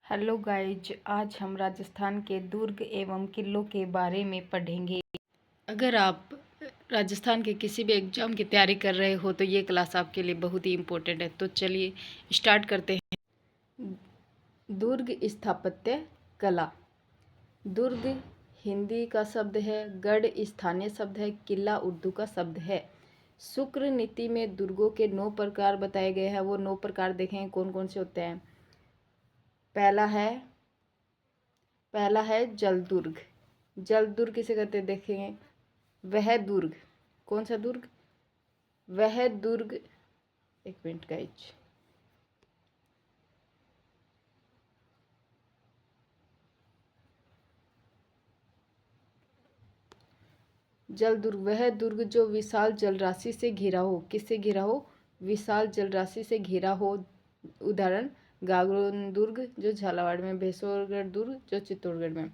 Hello guys, आज हम राजस्थान के दुर्ग एवं किलों के बारे में पढ़ेंगे। अगर आप राजस्थान के किसी भी एग्जाम की तैयारी कर रहे हो तो ये क्लास आपके लिए बहुत ही इम्पोर्टेंट है। तो चलिए स्टार्ट करते हैं। दुर्ग स्थापत्य कला। दुर्ग हिंदी का शब्द है, गढ़ स्थानीय शब्द है, किला उर्दू का शब्द है। शुक्र नीति में दुर्गों के 9 प्रकार बताए गए हैं। वो 9 प्रकार देखें कौन कौन से होते हैं। पहला है जलदुर्ग। जलदुर्ग किसे कहते हैं देखेंगे। वह दुर्ग, कौन सा दुर्ग? वह दुर्ग, एक मिनट गाइज। जलदुर्ग, वह दुर्ग जो विशाल जलराशि से घिरा हो। किससे घिरा हो? विशाल जलराशि से घिरा हो। उदाहरण गागरोन दुर्ग जो झालावाड़ में, भैंसोरगढ़ दुर्ग जो चित्तौड़गढ़ में।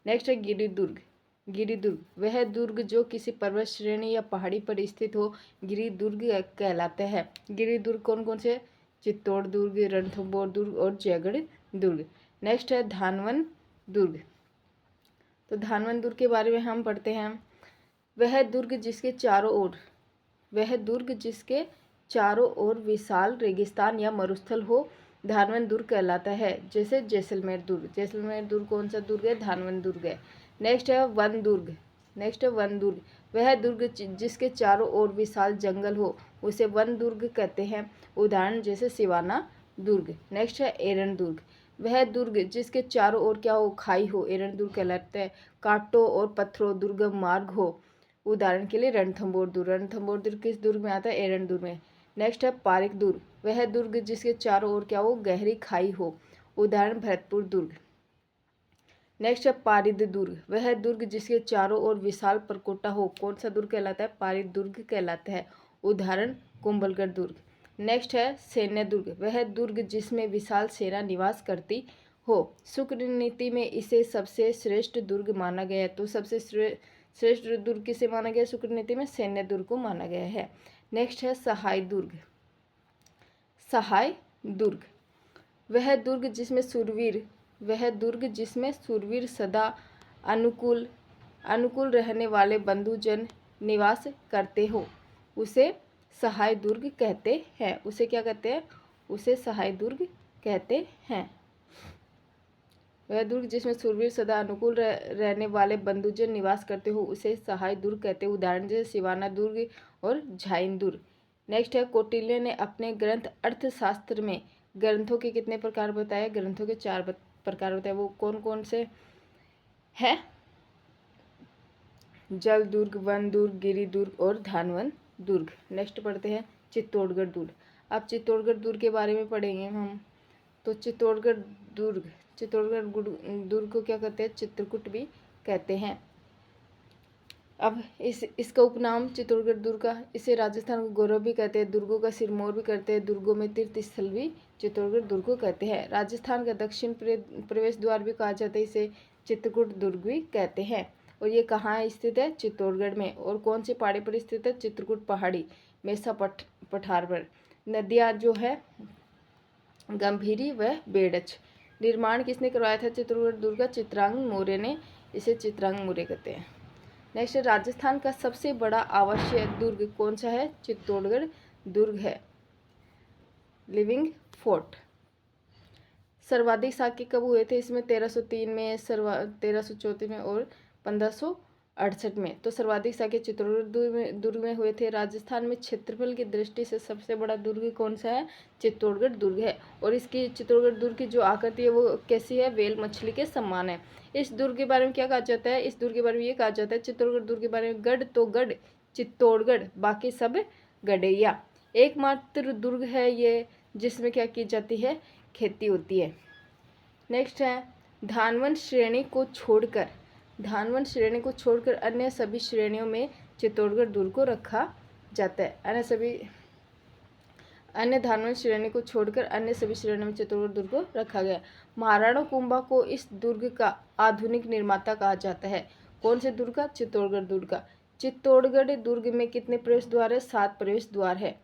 नेक्स्ट है गिरिदुर्ग। गिरिदुर्ग, वह दुर्ग जो किसी पर्वत श्रेणी या पहाड़ी पर स्थित हो, गिरिदुर्ग कहलाते हैं। गिरिदुर्ग कौन कौन से? चित्तौड़ दुर्ग, रणथंभौर दुर्ग और जयगढ़ दुर्ग। नेक्स्ट है धानवन दुर्ग। तो धानवन दुर्ग के बारे में हम पढ़ते हैं। वह दुर्ग जिसके चारों ओर विशाल रेगिस्तान या मरुस्थल हो, धानवन दुर्ग कहलाता है। जैसे जैसलमेर दुर्ग। जैसलमेर दुर्ग कौन सा दुर्ग है? धानवन दुर्ग है। नेक्स्ट है वन दुर्ग। वह दुर्ग जिसके चारों ओर विशाल जंगल हो, उसे वन दुर्ग कहते हैं। उदाहरण जैसे सिवाना दुर्ग। नेक्स्ट है एरन दुर्ग। वह दुर्ग जिसके चारों ओर क्या हो? खाई हो, एरन दुर्ग कहलाता है। कांटों और पत्थरों दुर्गम मार्ग हो, उदाहरण के लिए रणथंभौर दुर्ग। रणथंभौर दुर्ग किस दुर्ग में आता है? एरन दुर्ग में। नेक्स्ट है पारिक दुर्ग। वह दुर्ग जिसके चारों ओर क्या हो? गहरी खाई हो, उदाहरण भरतपुर दुर्ग। नेक्स्ट है पारिद दुर्ग। वह दुर्ग जिसके चारों ओर विशाल परकोटा हो, कौन सा दुर्ग कहलाता है? पारिद दुर्ग कहलाता है, उदाहरण कुंभलगढ़ दुर्ग। नेक्स्ट है सैन्य दुर्ग। वह दुर्ग जिसमें विशाल सेना निवास करती हो, शुक्र नीति में इसे सबसे श्रेष्ठ दुर्ग माना गया है। तो सबसे श्रेष्ठ दुर्ग किसे माना गया? शुक्र नीति में सैन्य दुर्ग को माना गया है। नेक्स्ट है सहाय दुर्ग। वह दुर्ग जिसमें शूरवीर सदा अनुकूल रहने वाले बंधुजन निवास करते हो, उसे सहाय दुर्ग कहते हैं। उसे क्या कहते हैं? उसे सहाय दुर्ग कहते हैं। वह दुर्ग जिसमें शूरवीर सदा अनुकूल रहने वाले बंधुजन निवास करते हो, उसे सहाय दुर्ग कहते हैं। उदाहरण जैसे सिवाना दुर्ग और झाइन दुर्ग। नेक्स्ट है कौटिल्य ने अपने ग्रंथ अर्थशास्त्र में ग्रंथों के कितने प्रकार बताए? ग्रंथों के 4 प्रकार बताए। वो कौन कौन से है? जल दुर्ग, वन दुर्ग, गिरि दुर्ग और धानवन दुर्ग। नेक्स्ट पढ़ते हैं चित्तौड़गढ़ दुर्ग। अब चित्तौड़गढ़ दुर्ग के बारे में पढ़ेंगे हम। तो चित्तौड़गढ़ दुर्ग को क्या कहते हैं? चित्रकूट भी कहते हैं। अब इसका उपनाम चित्तौड़गढ़ दुर्ग का, इसे राजस्थान का गौरव भी कहते हैं, दुर्गों का सिरमौर भी कहते हैं, दुर्गों में तीर्थ स्थल भी चित्तौड़गढ़ दुर्ग को कहते हैं। राजस्थान का दक्षिण प्रवेश द्वार भी कहा जाता है, इसे चित्रकूट दुर्ग भी कहते हैं। और ये कहाँ स्थित है? चित्तौड़गढ़ में। और कौन सी पहाड़ी पर स्थित है? चित्रकूट पहाड़ी, मेसा पठार पर। नदियाँ जो है गंभीरी व बेड़च। निर्माण किसने करवाया था चित्तौड़गढ़ दुर्ग का? चित्रांग मौर्य ने। इसे चित्रांग मौर्य कहते हैं। नेक्स्ट राजस्थान का सबसे बड़ा आवासीय दुर्ग कौन सा है? चित्तौड़गढ़ दुर्ग है। Living fort. सर्वाधिक साक्य कब हुए थे? इसमें 1303 में, 1334 में और 1568 में। तो सर्वाधिक साक्य चित्तौड़गढ़ दुर्ग में हुए थे। राजस्थान में क्षेत्रफल की दृष्टि से सबसे बड़ा दुर्ग कौन सा है? चित्तौड़गढ़ दुर्ग है। और इसकी चित्तौड़गढ़ दुर्ग की जो आकृति है वो कैसी है? व्हेल मछली के समान है। इस दुर्ग के बारे में क्या कहा जाता है? इस दुर्ग के बारे में ये कहा जाता है चित्तौड़गढ़ दुर्ग के बारे में, गढ़ तो गढ़ चित्तौड़गढ़, बाकी सब गढ़ैया। एकमात्र दुर्ग है ये जिसमें क्या की जाती है? खेती होती है। नेक्स्ट है धानवन श्रेणी को छोड़कर अन्य सभी श्रेणियों में चित्तौड़गढ़ दुर्ग को रखा जाता है। अन्य धानवन श्रेणी को छोड़कर अन्य सभी श्रेणियों में चित्तौड़गढ़ दुर्ग को रखा गया। महाराणा कुंभा को इस दुर्ग का आधुनिक निर्माता कहा जाता है। कौन से दुर्ग का? चित्तौड़गढ़ दुर्ग का। चित्तौड़गढ़ दुर्ग में कितने प्रवेश द्वार है? 7 प्रवेश द्वार है।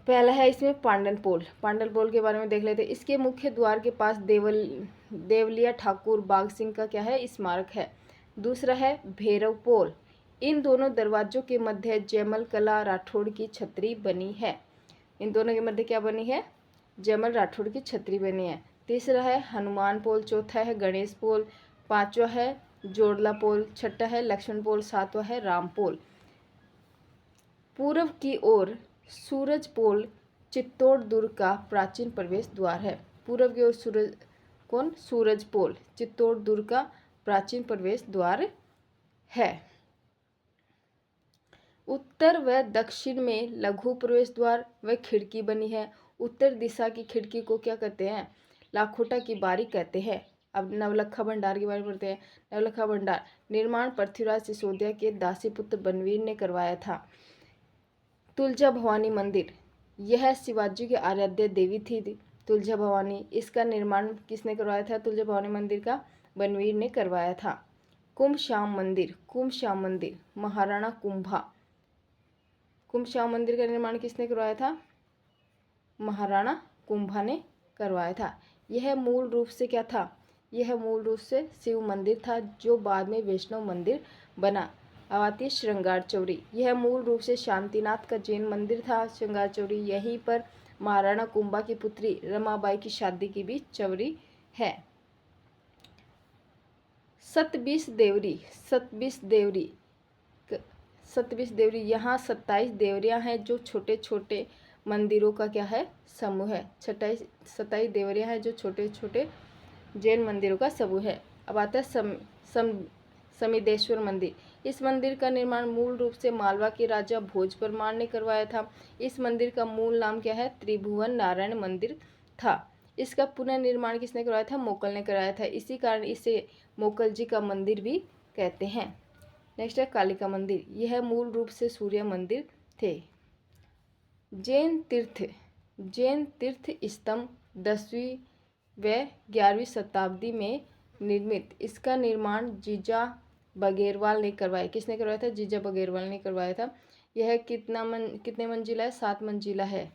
पहला है इसमें पांडन पोल। पांडन पोल के बारे में देख लेते हैं। इसके मुख्य द्वार के पास देवलिया ठाकुर बाग सिंह का क्या है, स्मारक है। दूसरा है भैरव पोल। इन दोनों दरवाजों के मध्य जयमल कला राठौड़ की छतरी बनी है। इन दोनों के मध्य क्या बनी है, जयमल राठौड़ की छतरी बनी है। तीसरा है हनुमान पोल। चौथा है गणेश पोल। पांचवा है जोड़ला पोल। छठा है लक्ष्मण पोल। सातवां है राम पोल। पूर्व की ओर सूरज पोल चित्तौड़ दुर्ग का प्राचीन प्रवेश द्वार है। पूर्व की ओर सूरज पोल चित्तौड़ दुर्ग का प्राचीन प्रवेश द्वार है। उत्तर व दक्षिण में लघु प्रवेश द्वार व खिड़की बनी है। उत्तर दिशा की खिड़की को क्या कहते हैं, लाखोटा की बारी कहते हैं। अब नवलखा भंडार के बारे में पढ़ते हैं। नवलखा भंडार निर्माण पृथ्वीराज सिसोदिया के दासी पुत्र बनवीर ने करवाया था। तुलजा भवानी मंदिर, यह शिवाजी की आराध्य देवी थी तुलजा भवानी। इसका निर्माण किसने करवाया था, तुलजा भवानी मंदिर का बनवीर ने करवाया था। कुंभ श्याम मंदिर, कुंभ श्याम मंदिर महाराणा कुंभा। कुंभ श्याम मंदिर का निर्माण किसने करवाया था, महाराणा कुंभा ने करवाया था। यह मूल रूप से क्या था, यह मूल रूप से शिव मंदिर था जो बाद में वैष्णव मंदिर बना। अब आती है श्रृंगार चौरी। यह मूल रूप से शांतिनाथ का जैन मंदिर था। श्रृंगार चौरी, यहीं पर महाराणा कुंभा की पुत्री रमाबाई की शादी की भी चौरी है। सतबीस देवरी, सतबीस देवरी, सतबीस देवरी, यहाँ 27 देवरियाँ हैं जो छोटे छोटे मंदिरों का क्या है, समूह है। 27 देवरियाँ हैं जो छोटे छोटे जैन मंदिरों का समूह है। अब आता है समिदेश्वर मंदिर। इस मंदिर का निर्माण मूल रूप से मालवा के राजा भोज परमार ने करवाया था। इस मंदिर का मूल नाम क्या है, त्रिभुवन नारायण मंदिर था। इसका पुनर्निर्माण किसने करवाया था, मोकल ने कराया था। इसी कारण इसे मोकल जी का मंदिर भी कहते हैं। नेक्स्ट है कालिका मंदिर। यह मूल रूप से सूर्य मंदिर थे। जैन तीर्थ स्तंभ 10वीं व 11वीं शताब्दी में निर्मित। इसका निर्माण जीजा बघेरवाल ने करवाया। किसने करवाया था, जीजा बघेरवाल ने करवाया था। यह कितने मंजिला है, 7 मंजिला है।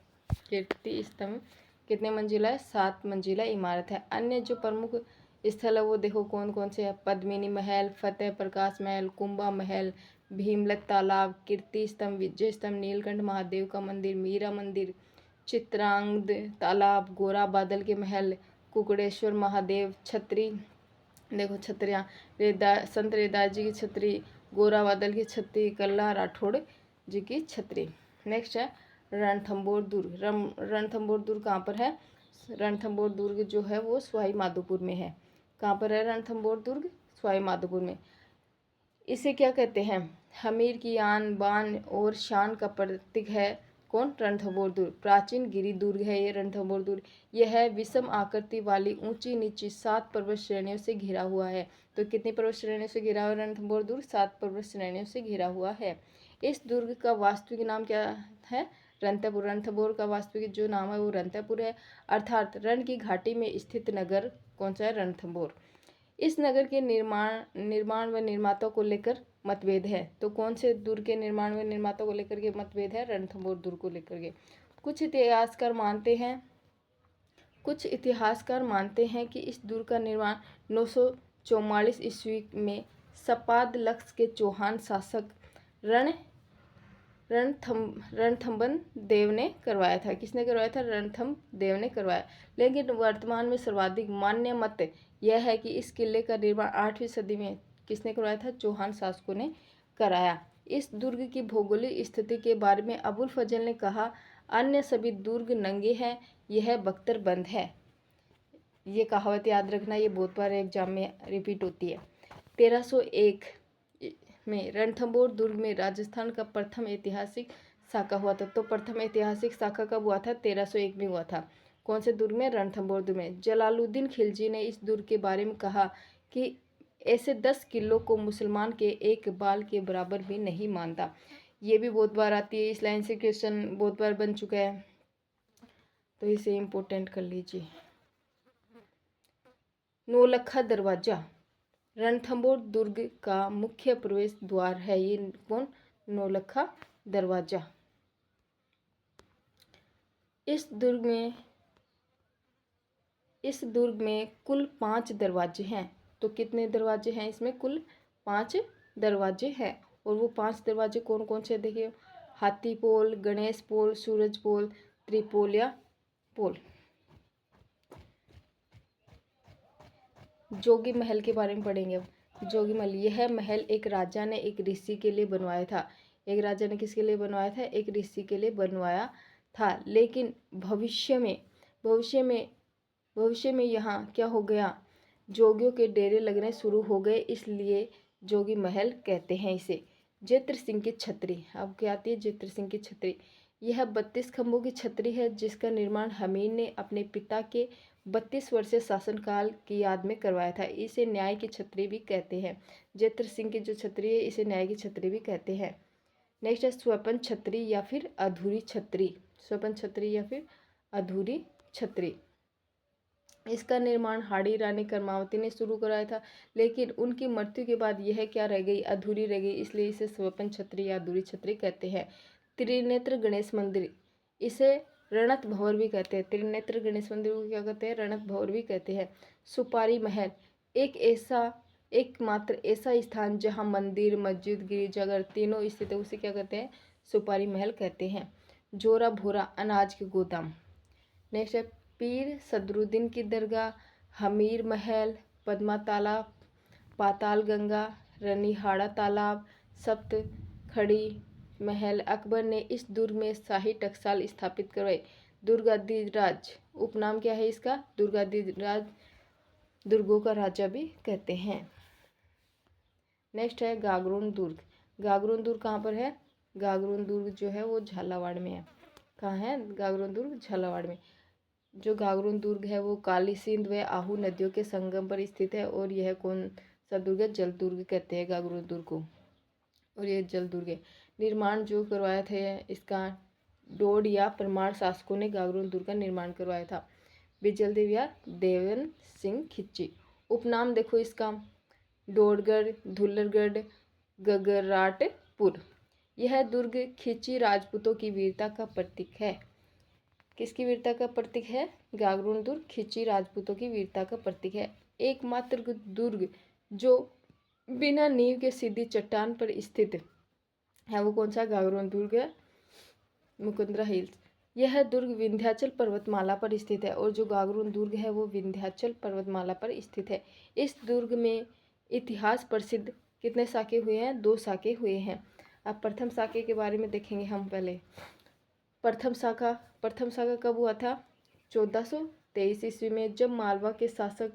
कीर्ति स्तंभ कितने मंजिला है, 7 मंजिला इमारत है। अन्य जो प्रमुख स्थल है वो देखो कौन कौन से है, पद्मिनी महल, फतेह प्रकाश महल, कुंभा महल, भीमलत तालाब, कीर्ति स्तंभ, विजय स्तंभ, नीलकंठ महादेव का मंदिर, मीरा मंदिर, चित्रांगद तालाब, गोरा बादल के महल, कुकड़ेश्वर महादेव, छतरी, देखो छतरियाँ, संत रेदास जी की छतरी, गोरा बादल की छतरी, कल्ला राठौड़ जी की छतरी। नेक्स्ट है रणथंभौर दुर्ग। रणथंभौर दुर्ग कहाँ पर है, रणथंभौर दुर्ग जो है वो सवाई माधोपुर में है। कहाँ पर है रणथंभौर दुर्ग, सवाई माधोपुर में। इसे क्या कहते हैं, हमीर की आन बान और शान का प्रतीक है कौन, रणथंभौर दुर्ग। प्राचीन गिरी दुर्ग है ये रणथंभौर दुर्ग। यह विषम आकृति वाली ऊंची नीची 7 पर्वत श्रेणियों से घिरा हुआ है। तो कितनी पर्वत श्रेणियों से घिरा हुआ रणथंभौर दुर्ग, 7 पर्वत श्रेणियों से घिरा हुआ है। इस दुर्ग का वास्तविक नाम क्या है, रणथंभौर। रणथंभौर का वास्तविक जो नाम है वो रणथंभौर है, अर्थात रण की घाटी में स्थित नगर कौन सा है, रणथंभौर। इस नगर के निर्माण व निर्माता को लेकर मतभेद है। तो कौन से दुर्ग के निर्माण व निर्माता को लेकर के मतभेद है, रणथंभौर दुर्ग को लेकर के। कुछ इतिहासकार मानते हैं कि इस दुर्ग का निर्माण 944 ईस्वी में सपाद लक्ष्य के चौहान शासक रणथंभन देव ने करवाया था। किसने करवाया था, रणथंभ देव ने करवाया। लेकिन वर्तमान में सर्वाधिक मान्य मत यह है कि इस किले का निर्माण 8वीं सदी में किसने करवाया था, चौहान शासकों ने कराया। इस दुर्ग की भौगोलिक स्थिति के बारे में अबुल फजल ने कहा, अन्य सभी दुर्ग नंगे हैं, यह बख्तरबंद है। ये कहावत याद रखना, ये बहुत बार एग्जाम में रिपीट होती है। 1301 में रणथंभौर दुर्ग में राजस्थान का प्रथम ऐतिहासिक शाखा हुआ था। तो प्रथम ऐतिहासिक शाखा कब हुआ था, 1301 में हुआ था। कौन से दुर्ग में, रणथंभौर दुर्ग में। जलालुद्दीन खिलजी ने इस दुर्ग के बारे में कहा कि ऐसे 10 किलों को मुसलमान के एक बाल के बराबर भी नहीं मानता। ये भी बहुत बार आती है, इस लाइन से क्वेश्चन बहुत बार बन चुका है, तो इसे इम्पोर्टेंट कर लीजिए। नौलखा दरवाजा रणथंभौर दुर्ग का मुख्य प्रवेश द्वार है। ये कौन, नौलखा दरवाजा। इस दुर्ग में कुल 5 दरवाजे हैं। तो कितने दरवाजे हैं इसमें? कुल 5 दरवाजे हैं। और वो 5 दरवाजे कौन कौन से? देखिए, हाथी पोल, गणेश पोल, सूरज पोल, त्रिपोल या पोल। जोगी महल के बारे में पढ़ेंगे अब। जोगी महल, यह महल एक राजा ने एक ऋषि के लिए बनवाया था। एक राजा ने किसके लिए बनवाया था? एक ऋषि के लिए बनवाया था। लेकिन भविष्य में यहाँ क्या हो गया? जोगियों के डेरे लगने शुरू हो गए, इसलिए जोगी महल कहते हैं इसे। जेत्र सिंह की छतरी, अब क्या आती है? जेत्र सिंह की छतरी। यह 32 खंभों की छतरी है जिसका निर्माण हमीर ने अपने पिता के 32 वर्षीय शासनकाल की याद में करवाया था। इसे न्याय की छतरी भी कहते हैं। जेत्र सिंह की जो छतरी है इसे न्याय की छतरी भी कहते हैं। नेक्स्ट है स्वपन छतरी या फिर अधूरी छतरी। स्वपन छतरी या फिर अधूरी छतरी। इसका निर्माण हाड़ी रानी कर्मावती ने शुरू कराया था, लेकिन उनकी मृत्यु के बाद यह क्या रह गई? अधूरी रह गई, इसलिए इसे स्वपन छतरी या अधूरी छतरी कहते हैं। त्रिनेत्र गणेश मंदिर, इसे रणत भंवर भी कहते हैं। त्रिनेत्र गणेश मंदिर को क्या कहते हैं? रणत भंवर भी कहते हैं। सुपारी महल, एकमात्र ऐसा स्थान जहाँ मंदिर, मस्जिद, गिरजाघर तीनों स्थित है, उसे क्या कहते हैं? सुपारी महल कहते हैं। जोरा भोरा, अनाज के गोदाम। नेक्स्ट है पीर सदरुद्दीन की दरगाह, हमीर महल, पद्मा तालाब, पाताल गंगा, रनीहाड़ा तालाब, सप्त खड़ी महल। अकबर ने इस दुर्ग में शाही टकसाल स्थापित करवाए। दुर्गाधिराज, उपनाम क्या है इसका? दुर्गाधिराज, दुर्गों का राजा भी कहते हैं। नेक्स्ट है गागरोन दुर्ग। गागरोन दुर्ग कहाँ पर है? गागरोन दुर्ग जो है वो झालावाड़ में है। कहाँ है गागरोन दुर्ग? झालावाड़ में। जो गागरोन दुर्ग है वो काली सिंध व आहू नदियों के संगम पर स्थित है। और यह कौन सा दुर्ग है? जल दुर्ग कहते हैं गागरोन दुर्ग को, और यह जल दुर्ग है। निर्माण जो करवाया था इसका डोड या परमार शासकों ने गागरोन दुर्ग का निर्माण करवाया था। बिजल देव या देवन सिंह खिच्ची। उपनाम देखो इसका, डोडगढ़, धुल्लरगढ़, गगराटपुर। यह दुर्ग खिच्ची राजपूतों की वीरता का प्रतीक है। किसकी वीरता का प्रतीक है? गागरोन दुर्ग खिच्ची राजपूतों की वीरता का प्रतीक है। एकमात्र दुर्ग जो बिना नींव के सीधी चट्टान पर स्थित है वो कौन सा? गागरोन दुर्ग है, मुकुंदरा हिल्स। यह दुर्ग विंध्याचल पर्वतमाला पर स्थित है। और जो गागरोन दुर्ग है वो विंध्याचल पर्वतमाला पर स्थित है। इस दुर्ग में इतिहास प्रसिद्ध कितने साके हुए हैं? 2 साके हुए हैं। अब प्रथम साके के बारे में देखेंगे हम पहले। प्रथम साका कब हुआ था? 1423 ईस्वी में, जब मालवा के शासक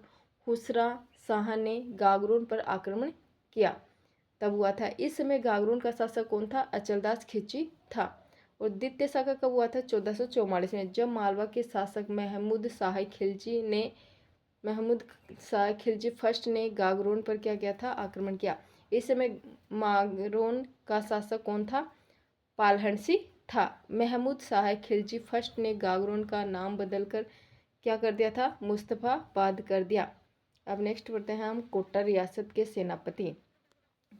हुसरा शाह ने गागरोन पर आक्रमण किया, तब हुआ था। इस समय गागरोन का शासक कौन था? अचलदास खिल्जी था। और द्वितीय साका कब हुआ था? 1444 में, जब मालवा के शासक महमूद शाह खिलजी फर्स्ट ने गागरोन पर क्या किया था? आक्रमण किया। इस समय गागरोन का शासक कौन था? पालहनसी था। महमूद शाह खिलजी फर्स्ट ने गागरोन का नाम बदलकर क्या कर दिया था? मुस्तफाबाद कर दिया। अब नेक्स्ट पढ़ते हैं हम कोटा रियासत के सेनापति।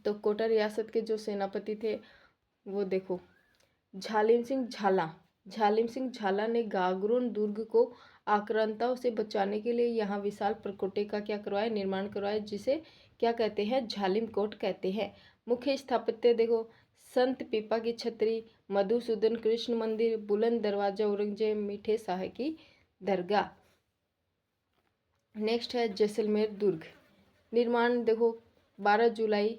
तो कोटा रियासत के जो सेनापति थे वो देखो, झालिम सिंह झाला ने गागरोन दुर्ग को आक्रांताओं से बचाने के लिए यहाँ विशाल परकोटे का क्या करवाया? निर्माण करवाया, जिसे क्या कहते हैं? झालिम कोट कहते हैं। मुख्य स्थापत्य देखो, संत पीपा की छतरी, मधुसूदन कृष्ण मंदिर, बुलंद दरवाजा, औरंगजेब मीठे शाह की दरगाह। नेक्स्ट है जैसलमेर दुर्ग। निर्माण देखो 12 जुलाई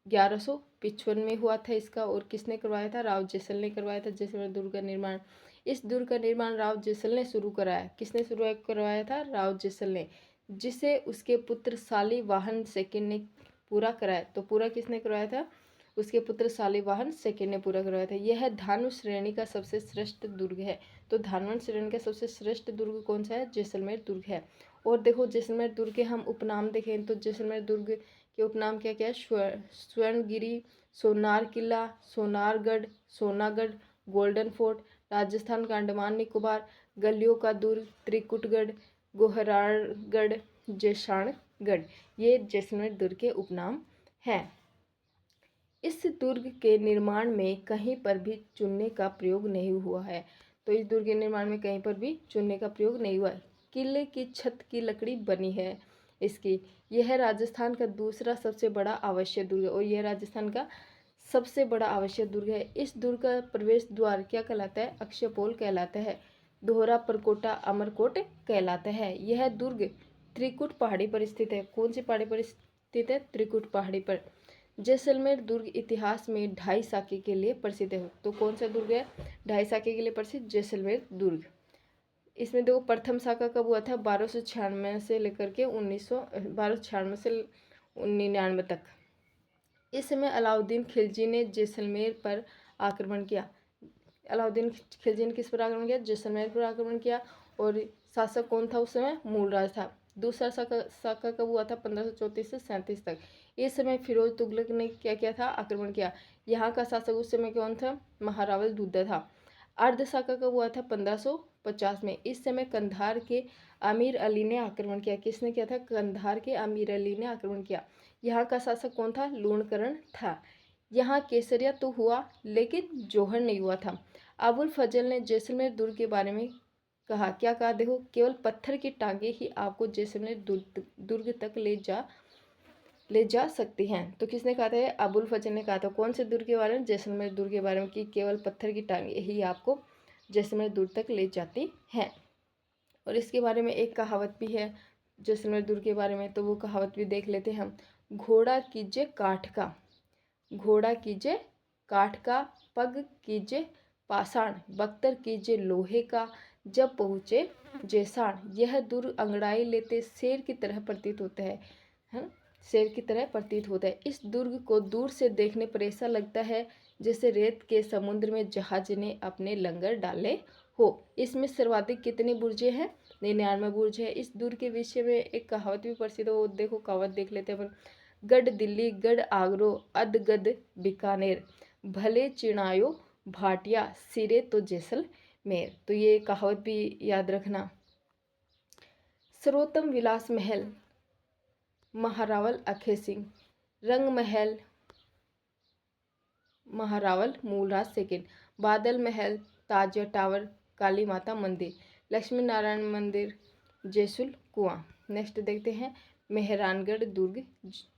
1155 में हुआ था इसका। और किसने करवाया था? राव जैसल ने करवाया था जैसलमेर दुर्ग का निर्माण। इस दुर्ग का निर्माण राव जैसल ने शुरू कराया। किसने शुरू करवाया था? राव जैसल ने, जिसे उसके पुत्र शालिवाहन सेकंड ने पूरा कराया। तो पूरा किसने करवाया था? उसके पुत्र शालिवाहन सेकंड ने पूरा करवाया था। यह धानु श्रेणी का सबसे श्रेष्ठ दुर्ग है। तो धानवंत श्रेणी का सबसे श्रेष्ठ दुर्ग कौन सा है? जैसलमेर दुर्ग है। और देखो जैसलमेर दुर्ग के हम उपनाम देखें तो जैसलमेर दुर्ग के उपनाम क्या क्या है? स्वर्णगिरी, सोनार किला, सोनारगढ़, सोनागढ़, गोल्डन फोर्ट, राजस्थान का अंडमान निकोबार, गलियों का दुर्ग, त्रिकुटगढ़, गोहरागढ़, जैसाणगढ़। ये जैसलमेर दुर्ग के उपनाम हैं। इस दुर्ग के निर्माण में कहीं पर भी चूने का प्रयोग नहीं हुआ है। तो इस दुर्ग के निर्माण में कहीं पर भी चूने का प्रयोग नहीं हुआ है। किले की छत की लकड़ी बनी है इसकी। यह राजस्थान का दूसरा सबसे बड़ा आवासीय दुर्ग है और यह राजस्थान का सबसे बड़ा आवासीय दुर्ग है। इस दुर्ग का प्रवेश द्वार क्या कहलाता है? अक्षयपोल कहलाता है। दोहरा परकोटा अमरकोट कहलाता है। यह दुर्ग त्रिकुट पहाड़ी पर स्थित है। कौन सी पहाड़ी पर स्थित है? त्रिकुट पहाड़ी पर। जैसलमेर दुर्ग इतिहास में ढाई साके के लिए प्रसिद्ध है। तो कौन सा दुर्ग है ढाई साके के लिए प्रसिद्ध? जैसलमेर दुर्ग। इसमें देखो प्रथम साका कब हुआ था? 1296 से लेकर के 1296 से 99 तक। इस समय अलाउद्दीन खिलजी ने जैसलमेर पर आक्रमण किया। अलाउद्दीन खिलजी ने किस पर आक्रमण किया? जैसलमेर पर आक्रमण किया। और शासक कौन था उस समय? मूलराज था। दूसरा साका कब हुआ था? 1534 से 37 तक। इस समय फिरोज तुगलक ने क्या किया था? आक्रमण किया। यहाँ का शासक उस समय कौन था? महारावल दुद्धा था। अर्ध साका कब हुआ था? 1550 में। इस समय कंधार के अमीर अली ने आक्रमण किया। किसने किया था? कंधार के अमीर अली ने आक्रमण किया। यहाँ का शासक कौन था? लूणकरण था। यहाँ केसरिया तो हुआ लेकिन जौहर नहीं हुआ था। अबुल फजल ने जैसलमेर दुर्ग के बारे में कहा। क्या कहा? देखो, केवल पत्थर की टांगे ही आपको जैसलमेर दुर्ग तक ले जा सकती हैं। तो किसने कहा था? अबुल फजल ने कहा था। कौन से दुर्ग के बारे में? जैसलमेर दुर्ग के बारे में, कि केवल पत्थर की टांगे ही आपको जैसलमेर दुर्ग तक ले जाती हैं। और इसके बारे में एक कहावत भी है जैसलमेर दुर्ग के बारे में, तो वो कहावत भी देख लेते हैं हम। घोड़ा कीजिए काठ का, घोड़ा कीजिए काठ का, पग कीजिए पाषाण, बख्तर कीजिए लोहे का, जब पहुँचे जैसाण। यह दुर्ग अंगड़ाई लेते शेर की तरह प्रतीत होता है, शेर की तरह प्रतीत होता है। इस दुर्ग को दूर से देखने पर ऐसा लगता है जैसे रेत के समुद्र में जहाज ने अपने लंगर डाले हो। इसमें सर्वाधिक कितने बुर्जे हैं? 99 बुर्ज है। इस दुर्ग के विषय में एक कहावत भी प्रसिद्ध है, वो देखो कहावत देख लेते हैं अपन। गढ़ दिल्ली गढ़ आगरो अदगद बीकानेर, भले चिड़ायो भाटिया सिरे तो जैसलमेर। तो ये कहावत भी याद रखना। सर्वोत्तम विलास महल महारावल अखेर सिंह, रंग महल महारावल मूलराज सेकंड, बादल महल ताजिया टावर काली माता मंदिर, लक्ष्मी नारायण मंदिर जैसुल कुआं। नेक्स्ट देखते हैं मेहरानगढ़ दुर्ग।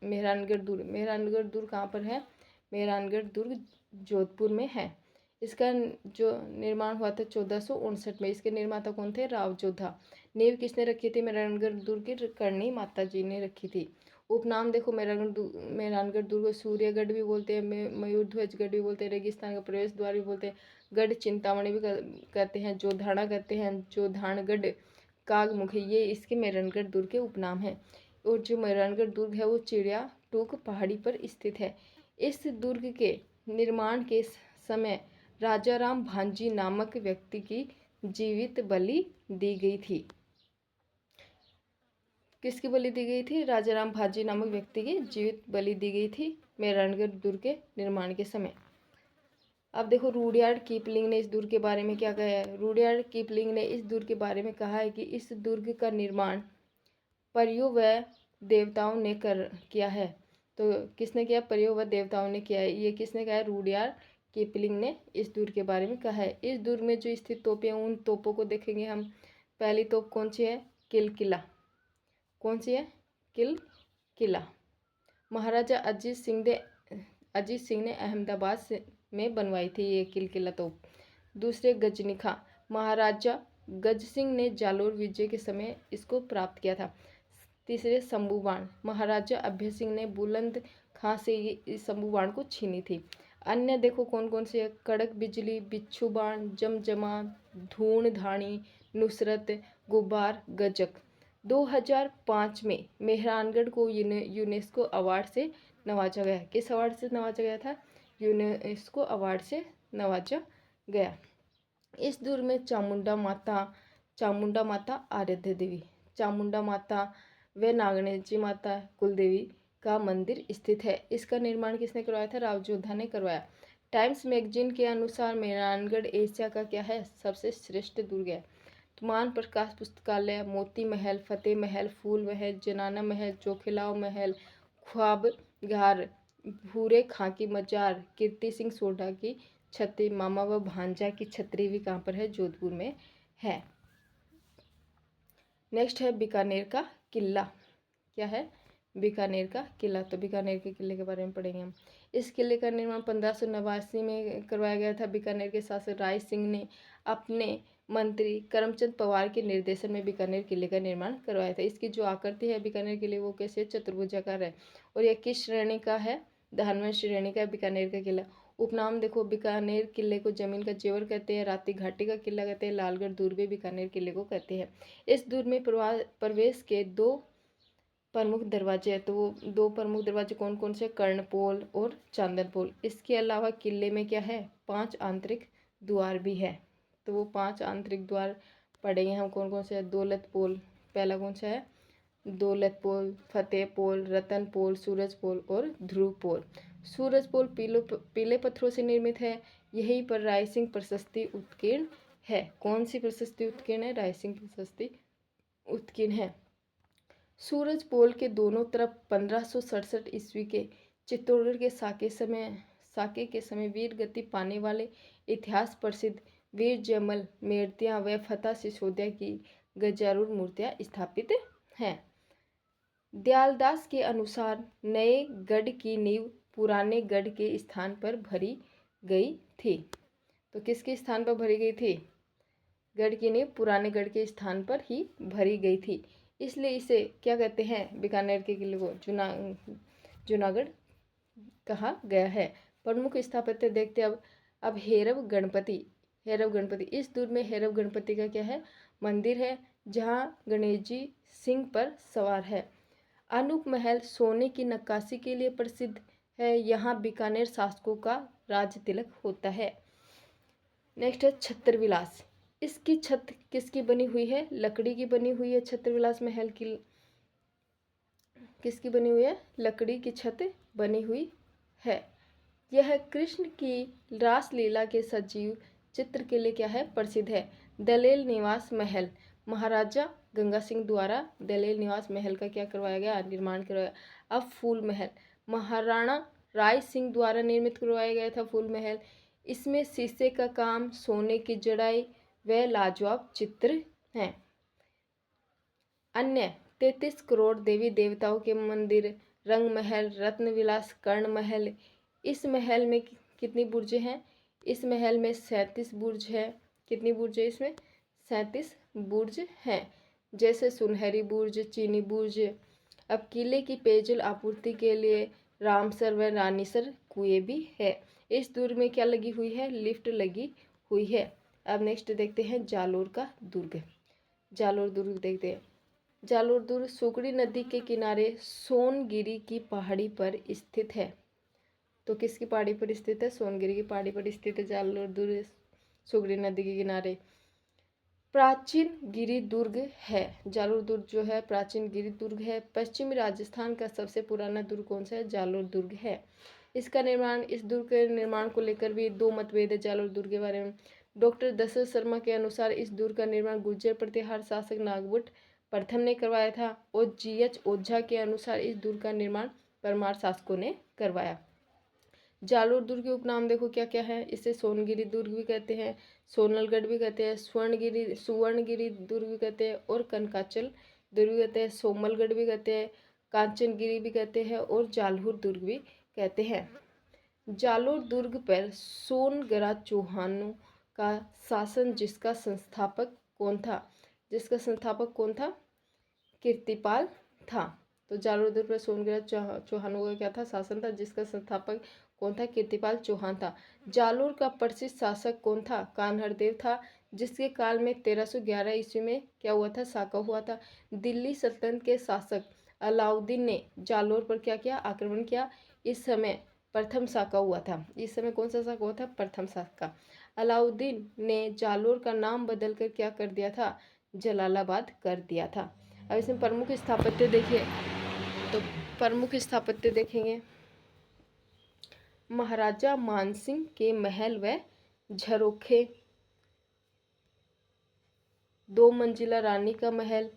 मेहरानगढ़ दुर्ग कहाँ पर है? मेहरानगढ़ दुर्ग जोधपुर में है। इसका जो निर्माण हुआ था 1459 में। इसके निर्माता कौन थे? राव जोधा। नींव किसने रखी थी? मेहरानगढ़ दुर्ग की करणी माता जी ने रखी थी। उपनाम देखो, मेहरानगढ़ दुर्ग सूर्यगढ़ भी बोलते हैं, मयूरध्वजगढ़ भी बोलते हैं, रेगिस्तान का प्रवेश द्वार भी बोलते हैं, गढ़ चिंतामणि भी कहते हैं, जोधाना कहते हैं, जोधानगढ़, कागमुखी, ये इसके मेहरानगढ़ दुर्ग के उपनाम हैं। और जो मेहरानगढ़ दुर्ग है वो चिड़िया टूक पहाड़ी पर स्थित है। इस दुर्ग के निर्माण के समय राजाराम भांजी नामक व्यक्ति की जीवित बलि दी गई थी। किसकी बलि दी गई थी? राजाराम भांजी नामक व्यक्ति की जीवित बलि दी गई थी मेहरानगढ़ दुर्ग के निर्माण के समय। अब देखो रुडयार्ड कीपलिंग ने इस दुर्ग के बारे में क्या कहा है? रुडयार्ड कीपलिंग ने इस दुर्ग के बारे में कहा है कि इस दुर्ग का निर्माण परियों व देवताओं ने किया है। तो किसने किया? परियों व देवताओं ने किया है। ये किसने कहा है? रुडयार्ड कीपलिंग ने इस दुर्ग के बारे में कहा है। इस दुर्ग में जो स्थित तोपें उन तोपों को देखेंगे हम। पहली तोप कौन सी है? किला। कौन सी है? किला। महाराजा अजीत सिंह ने अहमदाबाद में बनवाई थी ये किला तोप। दूसरे गजनिखा, महाराजा गज सिंह ने जालोर विजय के समय इसको प्राप्त किया था। तीसरे शंभू बाण, महाराजा अभय सिंह ने बुलंद खां से इस शंभू बाण को छीनी थी। अन्य देखो कौन कौन से है? कड़क बिजली, बिच्छू बाण, जमजमा, धूण धानी, नुसरत, गुब्बार, गजक। 2005 में मेहरानगढ़ को यूनेस्को अवार्ड से नवाजा गया। किस अवार्ड से नवाजा गया था? यूनेस्को अवार्ड से नवाजा गया। इस दुर्ग में चामुंडा माता आराध्य देवी, चामुंडा माता व नागणेशी माता कुलदेवी का मंदिर स्थित है। इसका निर्माण किसने करवाया था? राव जोधा ने करवाया। टाइम्स मैगजीन के अनुसार मेहरानगढ़ एशिया का क्या है? सबसे श्रेष्ठ दुर्ग है। तुमान प्रकाश पुस्तकालय, मोती महल, फतेह महल, फूल महल, जनाना महल, चौखिलाव महल, ख्वाब घार, भूरे खां की मजार, कीर्ति सिंह सोढ़ा की छत्री, मामा व भांजा की छत्री भी कहाँ पर है? जोधपुर में है। नेक्स्ट है बीकानेर का किला। क्या है? बीकानेर का किला। तो बीकानेर के किले के बारे में पढ़ेंगे हम। इस किले का निर्माण 1589 में करवाया गया था। बीकानेर के शासक राय सिंह ने अपने मंत्री करमचंद पवार के निर्देशन में बीकानेर किले का निर्माण करवाया था। इसकी जो आकृति है बीकानेर किले वो कैसे? चतुर्भुजाकार है। और यह किस श्रेणी का है? धानवंश श्रेणी का बीकानेर का किला। उपनाम देखो, बीकानेर किले को जमीन का जेवर कहते हैं, राती घाटी का किला कहते हैं, लालगढ़ दुर्ग भी बीकानेर किले को कहते हैं। इस दुर्ग में प्रवेश के 2 प्रमुख दरवाजे हैं। तो वो 2 प्रमुख दरवाजे कौन कौन से? कर्णपोल और चांदनपोल। इसके अलावा किले में क्या है? 5 आंतरिक द्वार भी है। तो वो 5 आंतरिक द्वार पढ़ेंगे हम। कौन कौन से है? दौलतपोल, पहला कौन सा है? दौलतपोल, फतेहपोल, रतनपोल, सूरजपोल और ध्रुवपोल। सूरजपोल पीले पत्थरों से निर्मित है। यहीं पर रायसिंह प्रशस्ति उत्कीर्ण है। कौन सी प्रशस्ति उत्कीर्ण है? रायसिंह प्रशस्ति उत्कीर्ण है। सूरजपोल के दोनों तरफ 1567 ईस्वी के चित्तौड़गढ़ के साके के समय वीर गति पाने वाले इतिहास प्रसिद्ध वीर जयमल मेड़तिया व फतेह सिसोदिया की गजारूढ़ मूर्तियां स्थापित हैं। दयालदास के अनुसार नए गढ़ की नींव पुराने गढ़ के स्थान पर भरी गई थी। तो किसके स्थान पर भरी गई थी? गढ़ की नींव पुराने गढ़ के स्थान पर ही भरी गई थी। इसलिए इसे क्या कहते हैं? बीकानेर के किले को जूनागढ़ कहा गया है। प्रमुख स्थापत्य देखते हैं अब हैरव गणपति। इस दुर्ग में हैरव गणपति का क्या है? मंदिर है, जहाँ गणेश जी सिंह पर सवार है। अनूप महल सोने की नक्काशी के लिए प्रसिद्ध है। यहाँ बीकानेर शासकों का राज तिलक होता है। नेक्स्ट है छत्रविलास। इसकी छत किसकी बनी हुई है? लकड़ी की बनी हुई है। छत्रविलास महल की किसकी बनी हुई है? लकड़ी की छत बनी हुई है। यह कृष्ण की रासलीला के सजीव चित्र के लिए क्या है? प्रसिद्ध है। दलेल निवास महल महाराजा गंगा सिंह द्वारा दलेल निवास महल का क्या करवाया गया? निर्माण करवाया। अब फूल महल महाराणा राय सिंह द्वारा निर्मित करवाया गया था। फूल महल, इसमें शीशे का काम, सोने की जड़ाई व लाजवाब चित्र हैं। अन्य 33 करोड़ देवी देवताओं के मंदिर, रंग महल, रत्न विलास, कर्ण महल। इस महल में कितनी बुर्जें हैं? इस महल में 37 बुर्ज है। कितनी बुर्ज है इसमें? 37 बुर्ज हैं, जैसे सुनहरी बुर्ज, चीनी बुर्ज। अब किले की पेयजल आपूर्ति के लिए रामसर व रानीसर कुएं भी है। इस दुर्ग में क्या लगी हुई है? लिफ्ट लगी हुई है। अब नेक्स्ट देखते हैं जालोर का दुर्ग। जालोर दुर्ग देखते हैं। जालोर दुर्ग सुकड़ी नदी के किनारे सोनगिरी की पहाड़ी पर स्थित है। तो किसकी पहाड़ी पर स्थित है? सोनगिरी की पहाड़ी पर स्थित है जालोर दुर्ग, सुकड़ी नदी के किनारे। प्राचीन गिरी दुर्ग है। जालोर दुर्ग जो है प्राचीन गिरी दुर्ग है। पश्चिमी राजस्थान का सबसे पुराना दुर्ग कौन सा है? जालोर दुर्ग है। इस दुर्ग के निर्माण को लेकर भी 2 मतभेद है जालोर दुर्ग के बारे में। डॉक्टर दशरथ शर्मा के अनुसार इस दुर्ग का निर्माण गुर्जर प्रतिहार शासक नागभट्ट प्रथम ने करवाया था, और GH ओझा के अनुसार इस दुर्ग का निर्माण परमार शासकों ने करवाया। जालोर दुर्ग के उपनाम देखो क्या क्या है। इसे सोनगिरी दुर्ग भी कहते हैं, सोनलगढ़ भी कहते हैं, सुवर्णगिरी दुर्ग भी कहते हैं, और कनकाचल दुर्ग भी कहते हैं, सोमलगढ़ भी कहते हैं, कांचनगिरी भी कहते हैं, और जालौर दुर्ग भी कहते हैं। जालोर दुर्ग पर सोनगरा चौहानों का शासन, जिसका संस्थापक कौन था? कीर्तिपाल था। तो जालोर दुर्ग पर सोनगरा चौहानों का क्या था? शासन था, जिसका संस्थापक कौन था? कीर्तिपाल चौहान था। जालोर का प्रसिद्ध शासक कौन था? कान्हड़देव था, जिसके काल में 1311 ईस्वी में क्या हुआ था? साका हुआ था। दिल्ली सल्तनत के शासक अलाउद्दीन ने जालोर पर क्या किया? आक्रमण किया। इस समय प्रथम साका हुआ था। इस समय कौन सा साका हुआ था? प्रथम साका। अलाउद्दीन ने जालोर का नाम बदलकर क्या कर दिया था? जलालाबाद कर दिया था। अब इसमें प्रमुख स्थापत्य देखिए, तो प्रमुख स्थापत्य देखेंगे महाराजा मानसिंह के महल व झरोखे, 2 मंजिला रानी का महल,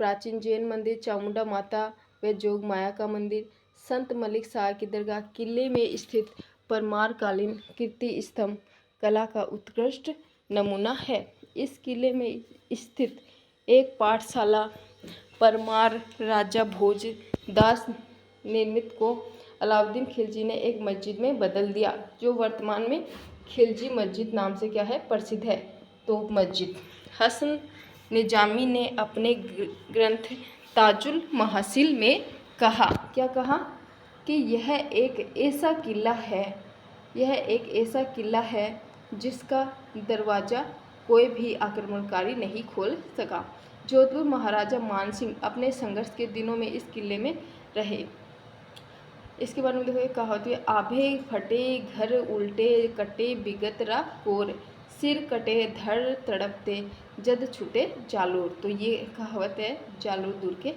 प्राचीन जैन मंदिर चामुंडा माता व जोग माया का मंदिर, संत मलिक शाह की दरगाह, किले में स्थित परमारकालीन कीर्ति स्तंभ, कला का उत्कृष्ट नमूना है। इस किले में स्थित एक पाठशाला परमार राजा भोज दास निर्मित को अलाउद्दीन खिलजी ने एक मस्जिद में बदल दिया, जो वर्तमान में खिलजी मस्जिद नाम से क्या है, प्रसिद्ध है। तो मस्जिद हसन निजामी ने अपने ग्रंथ ताजुल महासिल में कहा, क्या कहा कि यह एक ऐसा किला है जिसका दरवाज़ा कोई भी आक्रमणकारी नहीं खोल सका। जोधपुर महाराजा मानसिंह अपने संघर्ष के दिनों में इस किले में रहे। इसके बारे में देखो, एक कहावत है, आभे फटे घर उल्टे कटे बिगत रा कोर, सिर कटे धड़ तड़पते जद छूटे जालोर। तो ये कहावत है जालोर दुर्ग के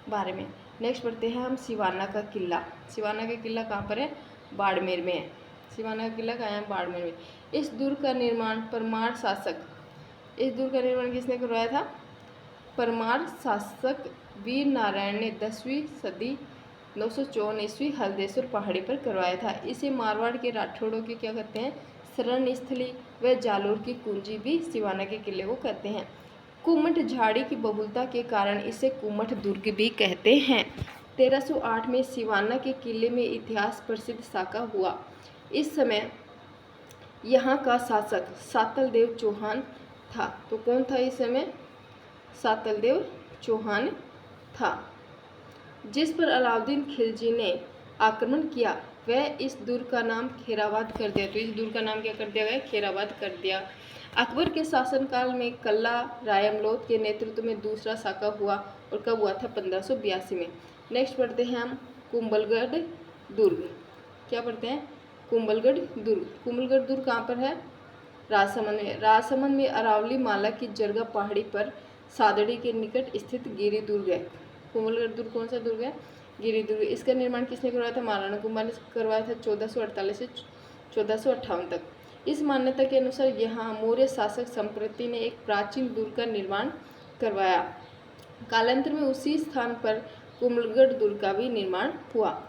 बारे में। नेक्स्ट पढ़ते हैं हम सिवाना का किला। सिवाना का किला कहाँ पर है, बाड़मेर में है। सिवाना का किला कहाँ है, बाड़मेर में। इस दुर्ग का निर्माण किसने करवाया था, परमार शासक वीर नारायण ने 10वीं सदी 954 ईस्वी हल्देश्वर पहाड़ी पर करवाया था। इसे मारवाड़ के राठौड़ों के क्या कहते हैं, शरण स्थली व जालोर की कुंजी भी सिवाना के किले को कहते हैं। कुमठ झाड़ी की बहुलता के कारण इसे कुमठ दुर्ग भी कहते हैं। 1308 में सिवाना के किले में इतिहास प्रसिद्ध साका हुआ। इस समय यहाँ का शासक सातलदेव चौहान था। तो कौन था इस समय, सातलदेव चौहान था, जिस पर अलाउद्दीन खिलजी ने आक्रमण किया। वह इस दुर्ग का नाम खेराबाद कर दिया। तो इस दुर्ग का नाम क्या कर दिया गया, खेराबाद कर दिया। अकबर के शासनकाल में कल्ला रायमलोध के नेतृत्व में दूसरा साका हुआ, और कब हुआ था, 1582 में। नेक्स्ट पढ़ते हैं हम कुंभलगढ़ दुर्ग। क्या पढ़ते हैं, कुंभलगढ़ दुर्ग। कुंभलगढ़ दुर्ग कहाँ पर है, राजसमंद में। राजसमंद में अरावली माला की जरगा पहाड़ी पर सादड़ी के निकट स्थित गिरी दुर्ग है। कुंभलगढ़ दुर्ग कौन सा दुर्ग है, गिरी दुर्ग। इसका निर्माण किसने करवाया था, महाराणा कुंभा ने करवाया था 1448 से 1458 तक। इस मान्यता के अनुसार यहाँ मौर्य शासक संप्रति ने एक प्राचीन दुर्ग का निर्माण करवाया। कालांतर में उसी स्थान पर कुंभलगढ़ दुर्ग का भी निर्माण हुआ।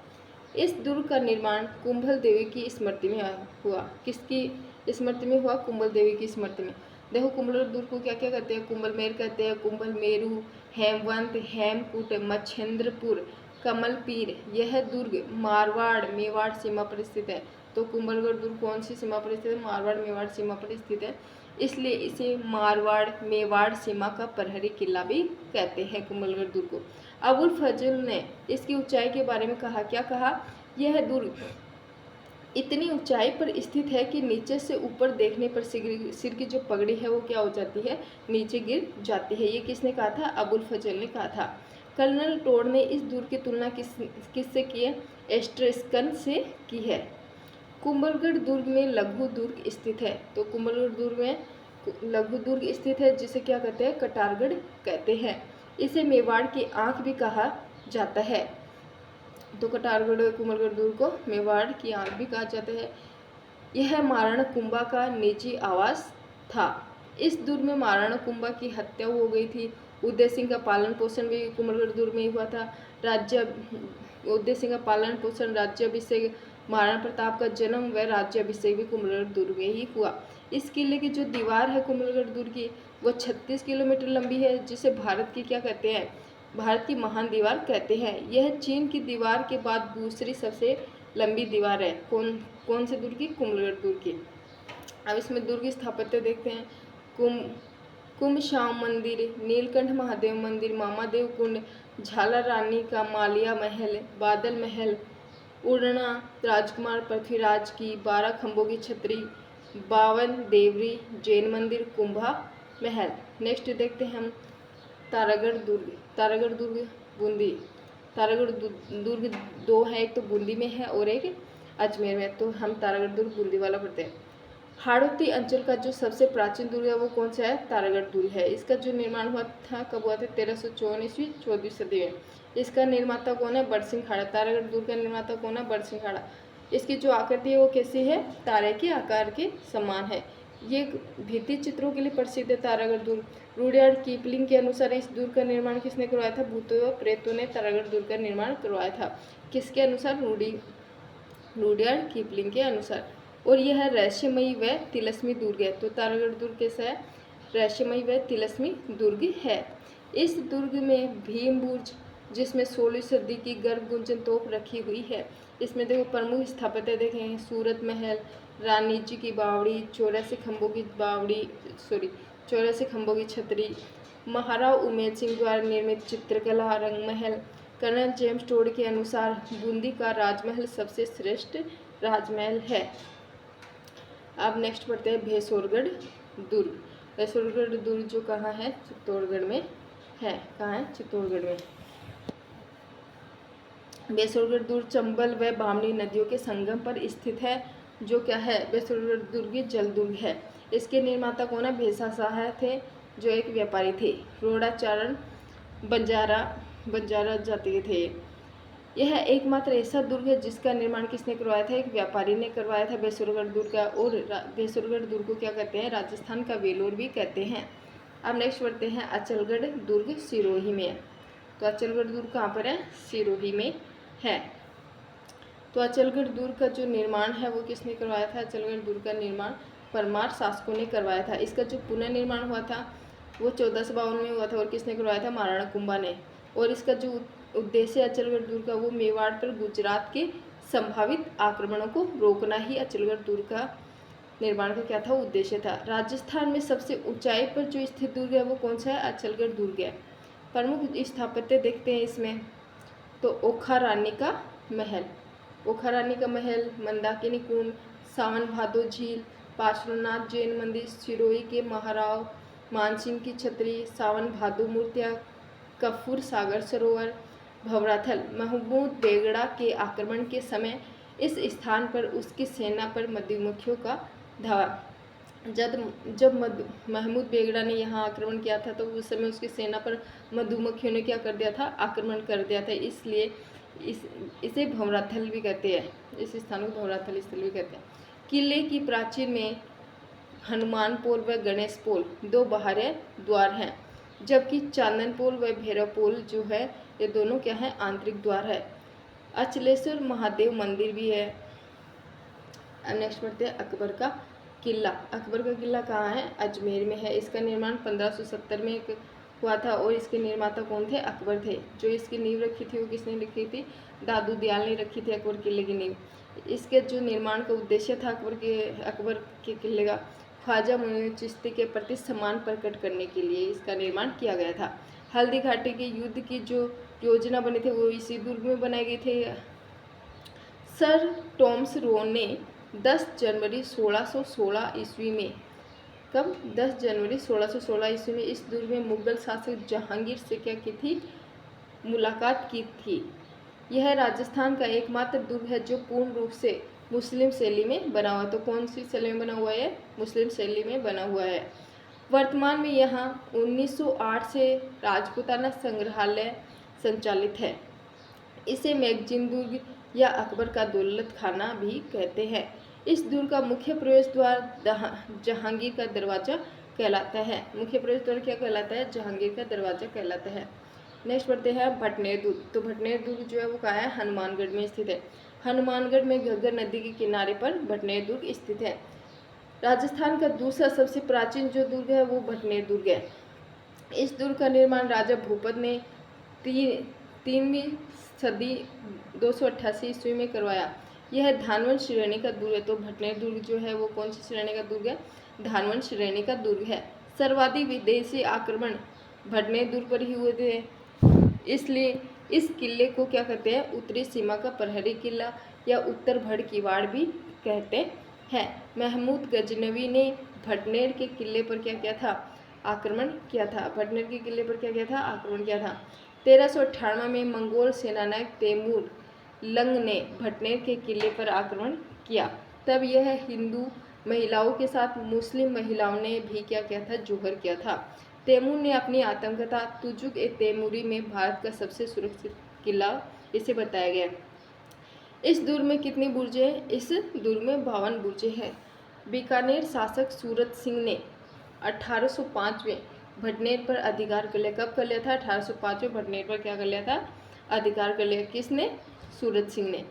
इस दुर्ग का निर्माण कुंभल देवी की स्मृति में हुआ। किसकी स्मृति में हुआ, कुंभल देवी की स्मृति में। देखो कुंभलगढ़ दुर्ग को क्या क्या कहते हैं, कुंभलमेर कहते हैं, कुंभल मेरू, हेमवंत, हेमकूट, मच्छेंद्रपुर, कमलपीर। यह दुर्ग मारवाड़ मेवाड़ सीमा पर स्थित है। तो कुंभलगढ़ दुर्ग कौन सी सीमा पर स्थित है, मारवाड़ मेवाड़ सीमा पर स्थित है, इसलिए इसे मारवाड़ मेवाड़ सीमा का प्रहरी किला भी कहते हैं कुंभलगढ़ दुर्ग को। अबुल फजल ने इसकी ऊंचाई के बारे में कहा, क्या कहा, यह दुर्ग इतनी ऊंचाई पर स्थित है कि नीचे से ऊपर देखने पर सिर की जो पगड़ी है वो क्या हो जाती है, नीचे गिर जाती है। ये किसने कहा था, अबुल फजल ने कहा था। कर्नल टोड ने इस दुर्ग की तुलना किससे की है, एस्ट्रेस्कन से की है। कुंभलगढ़ दुर्ग में लघु दुर्ग स्थित है। तो कुंभलगढ़ दुर्ग में लघु दुर्ग स्थित है, जिसे क्या कहते हैं, कटारगढ़ कहते हैं। इसे मेवाड़ की आंख भी कहा जाता है। तो कटारगढ़ कुंभलगढ़ दुर्ग को मेवाड़ की आंख भी कहा जाता है। यह महाराणा कुंभा का निजी आवास था। इस दुर्ग में महाराणा कुंभा की हत्या हो गई थी। उदय सिंह का पालन पोषण भी कुंभलगढ़ दुर्ग में ही हुआ था। उदय सिंह का पालन पोषण, राज्याभिषेक, महाराणा प्रताप का जन्म व राज्याभिषेक भी कुंभलगढ़ दुर्ग में ही हुआ। इस किले की जो दीवार है कुंभलगढ़ दुर्ग की, वो 36 किलोमीटर लंबी है, जिसे भारत की क्या कहते हैं, भारत की महान दीवार कहते हैं। यह चीन की दीवार के बाद दूसरी सबसे लंबी दीवार है। कौन से दुर्ग की, कुंभलगढ़ दुर्ग की। अब इसमें दुर्ग स्थापत्य देखते हैं। कुंभ श्याम मंदिर, नीलकंठ महादेव मंदिर, मामादेव कुंड, झालर रानी का मालिया महल, बादल महल, उड़ना राजकुमार पृथ्वीराज की 12 खंभों की छतरी, 52 देवरी, जैन मंदिर, कुंभा महल। नेक्स्ट देखते हैं हम तारागढ़ दुर्ग। तारागढ़ दुर्ग बूंदी। तारागढ़ दुर्ग 2 है, एक तो बूंदी में है और एक अजमेर में। तो हम तारागढ़ दुर्ग बूंदी वाला पढ़ते हैं। हाड़ौती अंचल का जो सबसे प्राचीन दुर्ग है वो कौन सा है, तारागढ़ दुर्ग है। इसका जो निर्माण हुआ था, कब हुआ था, 1354 ईस्वी 14वीं सदी में। इसका निर्माता कौन है, बरसिंह खाड़ा। तारागढ़ दुर्ग का निर्माता कौन है, बरसिंह खाड़ा। इसकी जो आकृति है वो कैसी है, तारे के आकार के समान है। ये भित्ति चित्रों के लिए प्रसिद्ध है तारागढ़ दुर्ग। रुडयार्ड कीपलिंग के अनुसार इस दुर्ग का निर्माण किसने करवाया था, भूतों व प्रेतों ने तारागढ़ दुर्ग का निर्माण करवाया था। किसके अनुसार, रुडयार्ड कीपलिंग के अनुसार। और यह रहस्यमयी व तिलस्मी दुर्ग है। तो तारागढ़ दुर्ग कैसा है? रहस्यमयी व तिलस्मी दुर्ग है। इस दुर्ग में भीम बुर्ज, जिसमें 16वीं सदी की गर्भ गुंजन तोप रखी हुई है। इसमें देखो प्रमुख स्थापत्य देखें, सूरत महल, रानी जी की बावड़ी, 84 खंभों की बावड़ी, 84 खंभों की छतरी, महाराव उमेद सिंह द्वारा निर्मित चित्रकला रंगमहल। कर्नल जेम्स टोड के अनुसार बूंदी का राजमहल सबसे श्रेष्ठ राजमहल है। अब नेक्स्ट पढ़ते हैं भैंसोरगढ़ दुर्ग। भैंसोरगढ़ दुर्ग जो कहाँ है? चित्तौड़गढ़ में है। कहाँ है? चित्तौड़गढ़ में। भैंसोरगढ़ दुर्ग चंबल व भामनी नदियों के संगम पर स्थित है। जो क्या है? भैंसोरगढ़ दुर्ग जल दुर्ग है। इसके निर्माता कौन है? भेसा शाह थे, जो एक व्यापारी थे। रोडाचारण बंजारा जाति के थे। यह एकमात्र ऐसा दुर्ग है जिसका निर्माण किसने करवाया था? एक व्यापारी ने करवाया था भैंसोरगढ़ दुर्ग का। और भैंसोरगढ़ दुर्ग को क्या कहते हैं? राजस्थान का वेलोर भी कहते हैं। अब नेक्स्ट बढ़ते हैं अचलगढ़ दुर्ग सिरोही में। तो अचलगढ़ दुर्ग कहाँ पर है? सिरोही में है। तो अचलगढ़ दुर्ग का जो निर्माण है वो किसने करवाया था? अचलगढ़ दुर्ग का निर्माण परमार शासकों ने करवाया था। इसका जो पुनर्निर्माण हुआ था वो 1452 में हुआ था। और किसने करवाया था? महाराणा कुंभा ने। और इसका जो उद्देश्य अचलगढ़ दुर्ग का वो मेवाड़ पर गुजरात के संभावित आक्रमणों को रोकना ही अचलगढ़ दुर्ग का निर्माण का क्या था? उद्देश्य था। राजस्थान में सबसे ऊंचाई पर जो स्थित दुर्ग है वो कौन सा है? अचलगढ़ दुर्ग है। प्रमुख स्थापत्य देखते हैं इसमें। तो ओखा रानी का महल, ओखा रानी का महल, मंदाकिनी कुंड, सावन भादो झील, पार्श्वनाथ जैन मंदिर, सिरोही के महाराव मानसिंह की छतरी, सावन भादो मूर्तियाँ, कफूर सागर सरोवर, भवराथल। महमूद बेगड़ा के आक्रमण के समय इस स्थान पर उसकी सेना पर मधुमक्खियों का धावा। जब महमूद बेगड़ा ने यहाँ आक्रमण किया था तो उस समय उसकी सेना पर मधुमक्खियों ने क्या कर दिया था? आक्रमण कर दिया था। इसलिए इसे भंवराथल भी कहते हैं। इस स्थान को भंवराथल स्थल भी कहते हैं। किले की प्राचीर में हनुमान पोल व गणेश पोल दो बाहरी द्वार हैं, जबकि चांदन पोल व भैरव पोल जो है ये दोनों क्या है? आंतरिक द्वार है। अचलेश्वर महादेव मंदिर भी है। अब नेक्स्ट बढ़ते हैं अकबर का किला। अकबर का किला कहाँ है? अजमेर में है। इसका निर्माण 1570 में हुआ था। और इसके निर्माता कौन थे? अकबर थे। जो इसकी नींव रखी थी वो किसने रखी थी? दादू दयाल ने रखी थी अकबर किले की नींव। इसके जो निर्माण का उद्देश्य था अकबर के किले का, ख्वाजा मुइन चिश्ती के प्रति सम्मान प्रकट करने के लिए इसका निर्माण किया गया था। हल्दी घाटी के युद्ध की जो योजना बनी थी वो इसी दुर्ग में बनाई गई थी। सर टॉमस रो ने 10 जनवरी 1616 ईस्वी में, कब? 10 जनवरी 1616 ईस्वी में इस दुर्ग में मुगल शासक जहांगीर से क्या की थी? मुलाकात की थी। यह राजस्थान का एकमात्र दुर्ग है जो पूर्ण रूप से मुस्लिम शैली में बना हुआ। तो कौन सी शैली में बना हुआ है? मुस्लिम शैली में बना हुआ है। वर्तमान में यहाँ 1908 से राजपूताना संग्रहालय संचालित है। इसे मैगजीन दुर्ग या अकबर का दौलत खाना भी कहते हैं। इस दुर्ग का मुख्य प्रवेश द्वार जहांगीर का दरवाजा कहलाता है। मुख्य प्रवेश द्वार क्या कहलाता है? जहांगीर का दरवाजा कहलाता है। नेक्स्ट बढ़ते हैं भटनेर दुर्ग। तो भटनेर दुर्ग जो है वो कहाँ है? हनुमानगढ़ में स्थित है। हनुमानगढ़ में घग्गर नदी के किनारे पर भटनेर दुर्ग स्थित है। राजस्थान का दूसरा सबसे प्राचीन जो दुर्ग है वो भटनेर दुर्ग है। इस दुर्ग का निर्माण राजा भूपत ने 3वीं सदी 288 ईस्वी में करवाया। यह धानवंश श्रेणी का दुर्ग है। तो भटनेर दुर्ग जो है वो कौन सी श्रेणी का दुर्ग है? धानवंश श्रेणी का दुर्ग है। सर्वाधिक विदेशी आक्रमण भटनेर दुर्ग पर ही हुए थे। इसलिए इस किले को क्या कहते हैं? उत्तरी सीमा का प्रहरी किला या उत्तर भड़ किवाड़ भी कहते हैं। महमूद गजनवी ने भटनेर के किले पर क्या किया था? आक्रमण किया था। भटनेर के किले पर क्या किया था? आक्रमण किया था। 1398 में मंगोल सेनानायक तैमूर लंग ने भटनेर के किले पर आक्रमण किया। तब यह हिंदू महिलाओं के साथ मुस्लिम महिलाओं ने भी क्या किया था? जोहर किया था। तैमूर ने अपनी आत्मकथा तुजुक ए तैमूरी में भारत का सबसे सुरक्षित किला इसे बताया गया। इस दुर्ग में कितनी बुर्जें हैं? इस दुर्ग में 52 बुर्जें हैं। बीकानेर शासक सूरत सिंह ने 1805 में भटनेर पर अधिकार कर लिया। कब कर लिया था? 1805 में भटनेर पर क्या कर लिया था? अधिकार कर लिया। किसने? सूरत सिंह ने।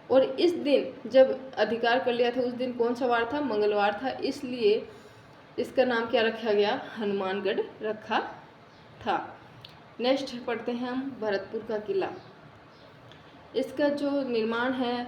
और इस दिन जब अधिकार कर लिया था उस दिन कौन सा वार था? मंगलवार था, इसलिए इसका नाम क्या रखा गया? हनुमानगढ़ रखा था। नेक्स्ट पढ़ते हैं हम भरतपुर का किला। इसका जो निर्माण है,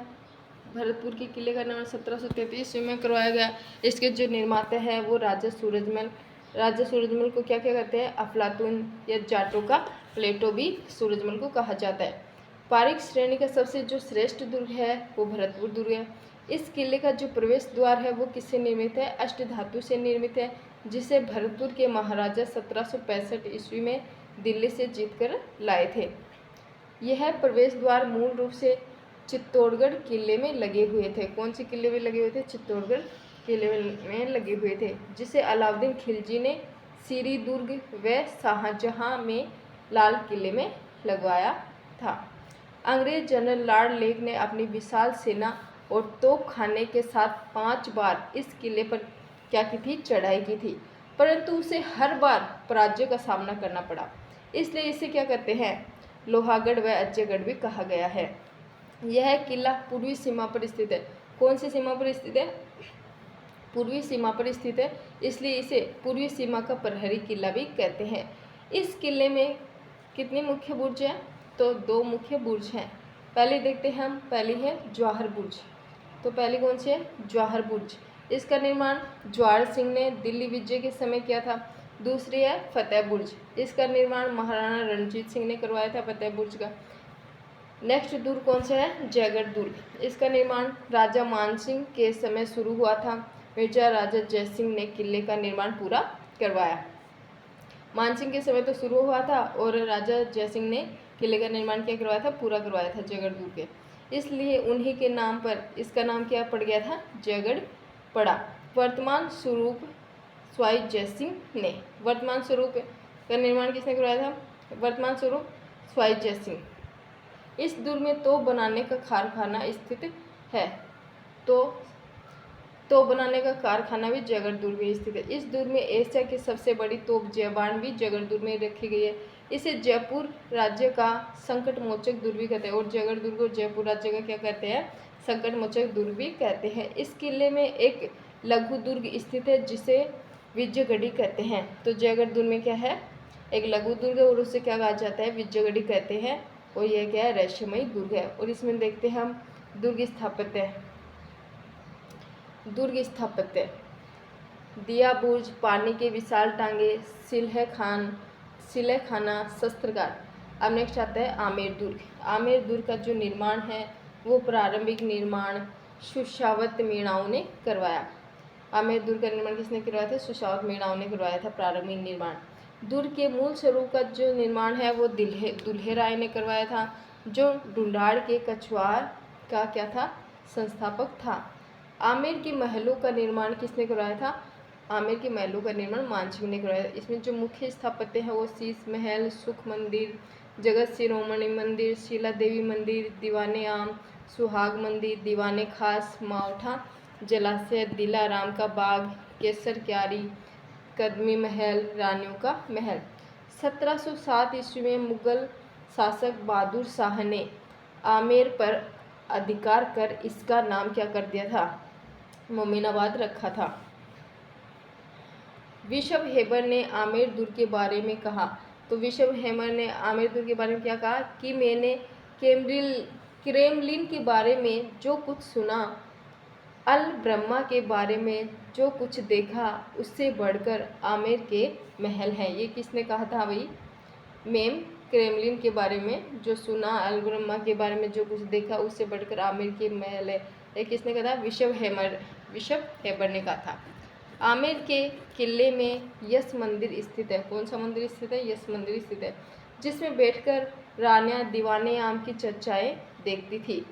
भरतपुर के किले का निर्माण 1733 ईस्वी में करवाया गया। इसके जो निर्माता है वो राजा सूरजमल। राजा सूरजमल को क्या क्या कहते हैं? अफलातून या जाटों का प्लेटो भी सूरजमल को कहा जाता है। पारिक श्रेणी का सबसे जो श्रेष्ठ दुर्ग है वो भरतपुर दुर्ग है। इस किले का जो प्रवेश द्वार है वो किससे निर्मित है? अष्टधातु से निर्मित है, जिसे भरतपुर के महाराजा 1765 ईस्वी में दिल्ली से जीतकर लाए थे। यह प्रवेश द्वार मूल रूप से चित्तौड़गढ़ किले में लगे हुए थे। कौन से किले में लगे हुए थे? चित्तौड़गढ़ किले में लगे हुए थे, जिसे अलाउद्दीन खिलजी ने सीरी दुर्ग व शाहजहां में लाल किले में लगवाया था। अंग्रेज जनरल लॉर्ड लेक ने अपनी विशाल सेना और तोपखाने के साथ 5 बार इस किले पर क्या की थी? चढ़ाई की थी, परंतु उसे हर बार पराजय का सामना करना पड़ा। इसलिए इसे क्या कहते हैं? लोहागढ़ व अजयगढ़ भी कहा गया है। यह किला पूर्वी सीमा पर स्थित है। कौन सी सीमा पर स्थित है? पूर्वी सीमा पर स्थित है, इसलिए इसे पूर्वी सीमा का प्रहरी किला भी कहते हैं। इस किले में कितने मुख्य बुर्ज हैं? तो 2 मुख्य बुर्ज हैं। पहले देखते हैं हम, पहली है जवाहर बुर्ज। तो पहली कौन सी है? जवाहर बुर्ज। इसका निर्माण ज्वार सिंह ने दिल्ली विजय के समय किया था। दूसरी है फतेह बुर्ज। इसका निर्माण महाराणा रणजीत सिंह ने करवाया था, फतेह बुर्ज का। नेक्स्ट दुर्ग कौन सा है? जयगढ़ दुर्ग। इसका निर्माण राजा मानसिंह के समय शुरू हुआ था। मिर्जा राजा जयसिंह ने किले का निर्माण पूरा करवाया। मानसिंह के समय तो शुरू हुआ था और राजा जयसिंह ने किले का निर्माण क्या करवाया था? पूरा करवाया था जयगढ़ दुर्ग के, इसलिए उन्हीं के नाम पर इसका नाम क्या पड़ गया था? जयगढ़ पड़ा। वर्तमान स्वरूप स्वाई जयसिंह ने, वर्तमान स्वरूप का निर्माण किसने करवाया था? वर्तमान स्वरूप स्वाई जयसिंह। इस दुर्ग में तोप बनाने का कारखाना स्थित है। तोप बनाने का कारखाना भी जयगढ़ दुर्ग में स्थित है। इस दुर्ग में एशिया की सबसे बड़ी तोप जयबान भी जयगढ़ दुर्ग में रखी गई है। इसे जयपुर राज्य का संकट मोचक दुर्ग भी कहते हैं, और जयगढ़ दुर्ग और जयपुर राज्य का क्या कहते हैं? संकट मोचक दुर्ग भी कहते हैं। इस किले में एक लघु दुर्ग स्थित है जिसे विजयगढ़ी कहते हैं। तो जयगढ़ दुर्ग में क्या है? एक लघु दुर्ग है और उसे क्या कहा जाता है? विजयगढ़ी कहते हैं, और यह क्या है? रहस्यमयी दुर्ग है। और इसमें देखते हैं हम दुर्ग स्थापत्य। दुर्ग स्थापत्य, दिया बुर्ज, पानी के विशाल टांगे, सिलह खाना, शस्त्रागार। अब नेक्स्ट आता है आमेर दुर्ग। आमेर दुर्ग का जो निर्माण है वो प्रारंभिक निर्माण सुशावत मीणाओं ने करवाया। आमेर दुर्ग का निर्माण किसने करवाया था? सुशावत मीणाओं ने करवाया था प्रारंभिक निर्माण। दुर्ग के मूल स्वरूप का जो निर्माण है वो दुल्हे राय ने करवाया था, जो ढूंढाड़ के कछवार का क्या था? संस्थापक था। आमेर के महलों का निर्माण किसने करवाया था? आमेर के महलों का निर्माण मानसिंह ने करवाया। इसमें जो मुख्य स्थापत्य है वो शीश महल, सुख मंदिर, जगत शिरोमणि मंदिर, शीला देवी मंदिर, दीवाने आम, सुहाग मंदिर, दीवाने खास, मावठा जलाशय, दिलाराम का बाग, केसर क्यारी, कदमी महल, रानियों का महल। 1707 ईस्वी में मुगल शासक बहादुर शाह ने आमेर पर अधिकार कर इसका नाम क्या कर दिया था? मोमिनाबाद रखा था। विशव हेबर ने आमेर दुर्ग के बारे में कहा। तो विशव हेबर ने आमेर दुर्ग के बारे में क्या कहा? कि मैंने क्रेमलिन के बारे में जो कुछ सुना, अल ब्रह्मा के बारे में जो कुछ देखा, उससे बढ़कर आमेर के महल हैं। ये किसने कहा था भाई? मैम क्रेमलिन के बारे में जो सुना, अल ब्रह्मा के बारे में जो कुछ देखा, उससे बढ़कर आमेर के महल है। ये किसने कहा था? विशव हेबर ने कहा था। आमेर के किले में यश मंदिर स्थित है। कौन सा मंदिर स्थित है? यश मंदिर स्थित है, जिसमें बैठकर रानियां दीवाने आम की चर्चाएं देखती थी।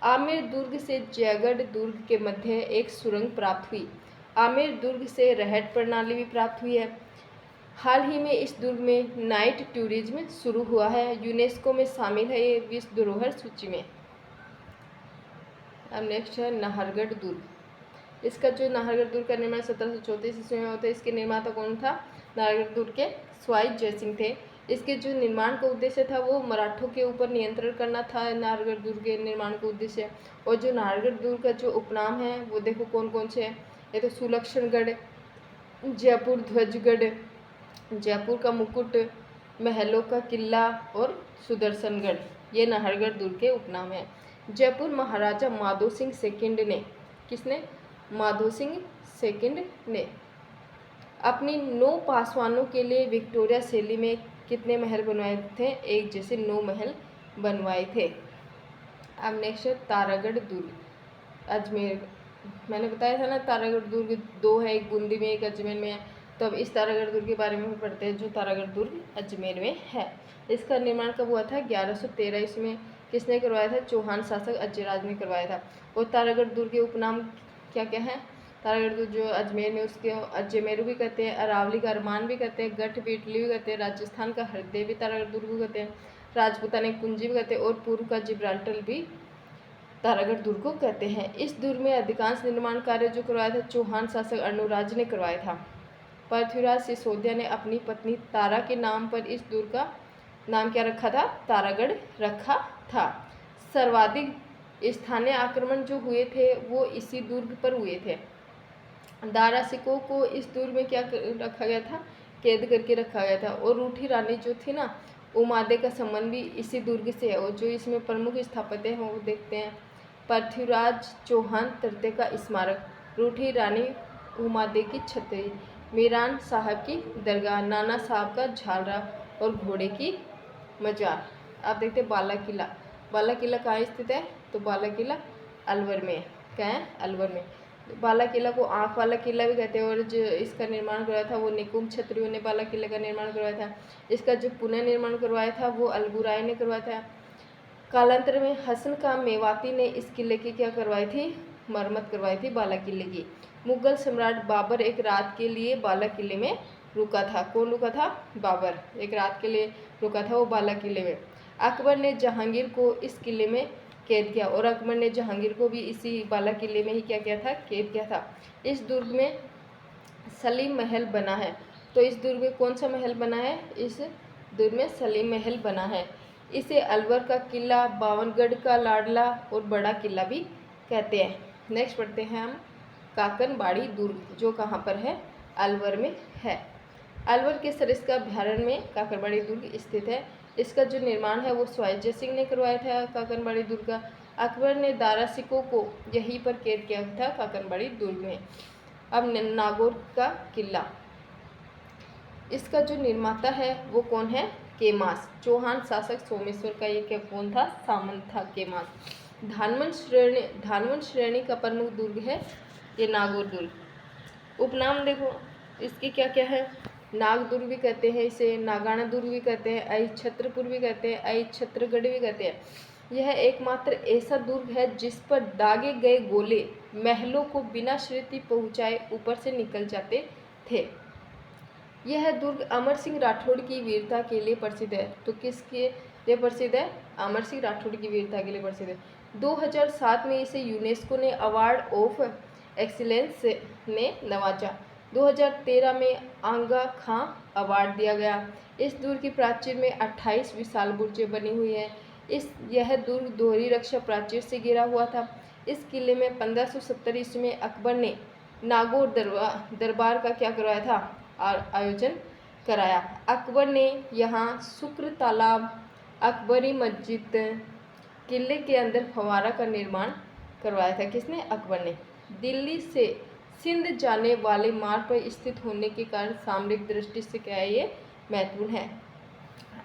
आमेर दुर्ग से जयगढ़ दुर्ग के मध्य एक सुरंग प्राप्त हुई। आमेर दुर्ग से रहट प्रणाली भी प्राप्त हुई है। हाल ही में इस दुर्ग में नाइट टूरिज्म शुरू हुआ है, यूनेस्को में शामिल है ये विश्व धरोहर सूची में। अब नेक्स्ट है नाहरगढ़ दुर्ग। इसका जो नाहरगढ़ दुर्ग का निर्माण 1734 ईस्वी में होता है। इसके निर्माता कौन था? नाहरगढ़ दुर्ग के स्वाई जयसिंह थे। इसके जो निर्माण का उद्देश्य था वो मराठों के ऊपर नियंत्रण करना था, नाहरगढ़ दुर्ग के निर्माण का उद्देश्य। और जो नाहरगढ़ दुर्ग का जो उपनाम है वो देखो कौन कौन से हैं। ये तो सुलक्षणगढ़, जयपुर ध्वजगढ़, जयपुर का मुकुट, महलों का किला और सुदर्शनगढ़, ये नाहरगढ़ दुर्ग के उपनाम हैं। जयपुर महाराजा माधो सिंह सेकंड ने, किसने? माधो सिंह सेकंड ने अपनी 9 पासवानों के लिए विक्टोरिया शैली में कितने महल बनवाए थे? एक जैसे 9 महल बनवाए थे। अब नेक्स्ट है तारागढ़ दुर्ग, अजमेर। मैंने बताया था ना तारागढ़ दुर्ग 2 है, एक बूंदी में एक अजमेर में है। तो अब इस तारागढ़ दुर्ग के बारे में पढ़ते हैं जो तारागढ़ दुर्ग अजमेर में है। इसका निर्माण कब हुआ था? 1113 ईस्वी में। किसने करवाया था? चौहान शासक अजयराज ने करवाया था। और तारागढ़ दुर्ग के उपनाम क्या क्या है? तारागढ़ दुर्ग जो अजमेर में उसके अजमेरू भी कहते हैं, अरावली का अरमान भी कहते हैं, गढ़ बीटली भी कहते हैं, राजस्थान का हृदय भी तारागढ़ दुर्ग भी कहते हैं, राजपूताना कुंजी भी कहते हैं और पूर्व का जिब्राल्टर भी तारागढ़ दुर्ग को कहते हैं। इस दुर्ग में अधिकांश निर्माण कार्य जो करवाया था चौहान शासक अर्णोराज ने करवाया था। पृथ्वीराज सिसोदिया ने अपनी पत्नी तारा के नाम पर इस दुर्ग का नाम क्या रखा था? तारागढ़ रखा था। सर्वाधिक स्थानीय आक्रमण जो हुए थे वो इसी दुर्ग पर हुए थे। दारा सिकों को इस दुर्ग में क्या रखा गया था? कैद करके रखा गया था। और रूठी रानी जो थी ना, उमादे का संबंध भी इसी दुर्ग से है। और जो इसमें प्रमुख स्थापत्य हैं वो देखते हैं। पृथ्वीराज चौहान तृतीय का स्मारक, रूठी रानी उमादे की छतरी, मीरान साहब की दरगाह, नाना साहब का झालरा और घोड़े की मजार। आप देखते हैं बाला किला। बाला किला कहाँ स्थित है? तो बाला किला अलवर में। क्या है? अलवर में। बाला किला को आँख वाला किला भी कहते हैं। और जो इसका निर्माण करवाया था वो निकुंभ क्षत्रियों ने बाला किले का निर्माण करवाया था। इसका जो पुनः निर्माण करवाया था वो अलगुराय ने करवाया था। कालांतर में हसन खां मेवाती ने इस किले की क्या करवाई थी? मरम्मत करवाई थी बाला किले की। मुगल सम्राट बाबर एक रात के लिए बाला किले में रुका था। कौन रुका था? बाबर एक रात के लिए रुका था वो बाला किले में। अकबर ने जहांगीर को इस किले में कैद किया और अकबर ने जहांगीर को भी इसी बाला किले में ही क्या किया था? कैद किया था। इस दुर्ग में सलीम महल बना है। तो इस दुर्ग में कौन सा महल बना है? इस दुर्ग में सलीम महल बना है। इसे अलवर का किला, बावनगढ़ का लाडला और बड़ा किला भी कहते हैं। नेक्स्ट पढ़ते हैं हम काकनबाड़ी दुर्ग, जो कहाँ पर है? अलवर में है। अलवर के सरिस्का अभ्यारण्य में काकनबाड़ी दुर्ग स्थित है। इसका जो निर्माण है वो स्वायजय सिंह ने करवाया था काकनबाड़ी दुर्ग का। अकबर ने दारा सिकों को यहीं पर कैद किया था काकनबाड़ी दुर्ग में। अब नागौर का किला, इसका जो निर्माता है वो कौन है? केमास। चौहान शासक सोमेश्वर का ये क्या कौन था? सामंत था केमास। धानवंश श्रेणी का प्रमुख दुर्ग है ये नागौर दुर्ग। उपनाम देखो इसके क्या क्या है? नाग दुर्ग भी कहते हैं इसे, नागाना दुर्ग भी कहते हैं, आई छत्रपुर भी कहते हैं, आई छत्रगढ़ भी कहते हैं। यह एकमात्र ऐसा दुर्ग है जिस पर दागे गए गोले महलों को बिना क्षति पहुंचाए ऊपर से निकल जाते थे। यह दुर्ग अमर सिंह राठौड़ की वीरता के लिए प्रसिद्ध है। तो किसके लिए प्रसिद्ध है? अमर सिंह राठौड़ की वीरता के लिए प्रसिद्ध है। 2007 में इसे यूनेस्को ने अवार्ड ऑफ एक्सीलेंस ने नवाजा। 2013 में आंगा खां अवार्ड दिया गया। इस दुर्ग की प्राचीर में 28 विशाल बुर्जें बनी हुई हैं। यह दुर्ग दोहरी रक्षा प्राचीर से घिरा हुआ था। इस किले में 1570 ईस्वी में अकबर ने नागौर दरबार का क्या करवाया था? आयोजन कराया। अकबर ने यहाँ शुक्र तालाब, अकबरी मस्जिद, किले के अंदर फव्वारा का निर्माण करवाया था। किसने? अकबर ने। दिल्ली से सिंध जाने वाले मार्ग पर स्थित होने के कारण सामरिक दृष्टि से क्या है? ये महत्वपूर्ण है।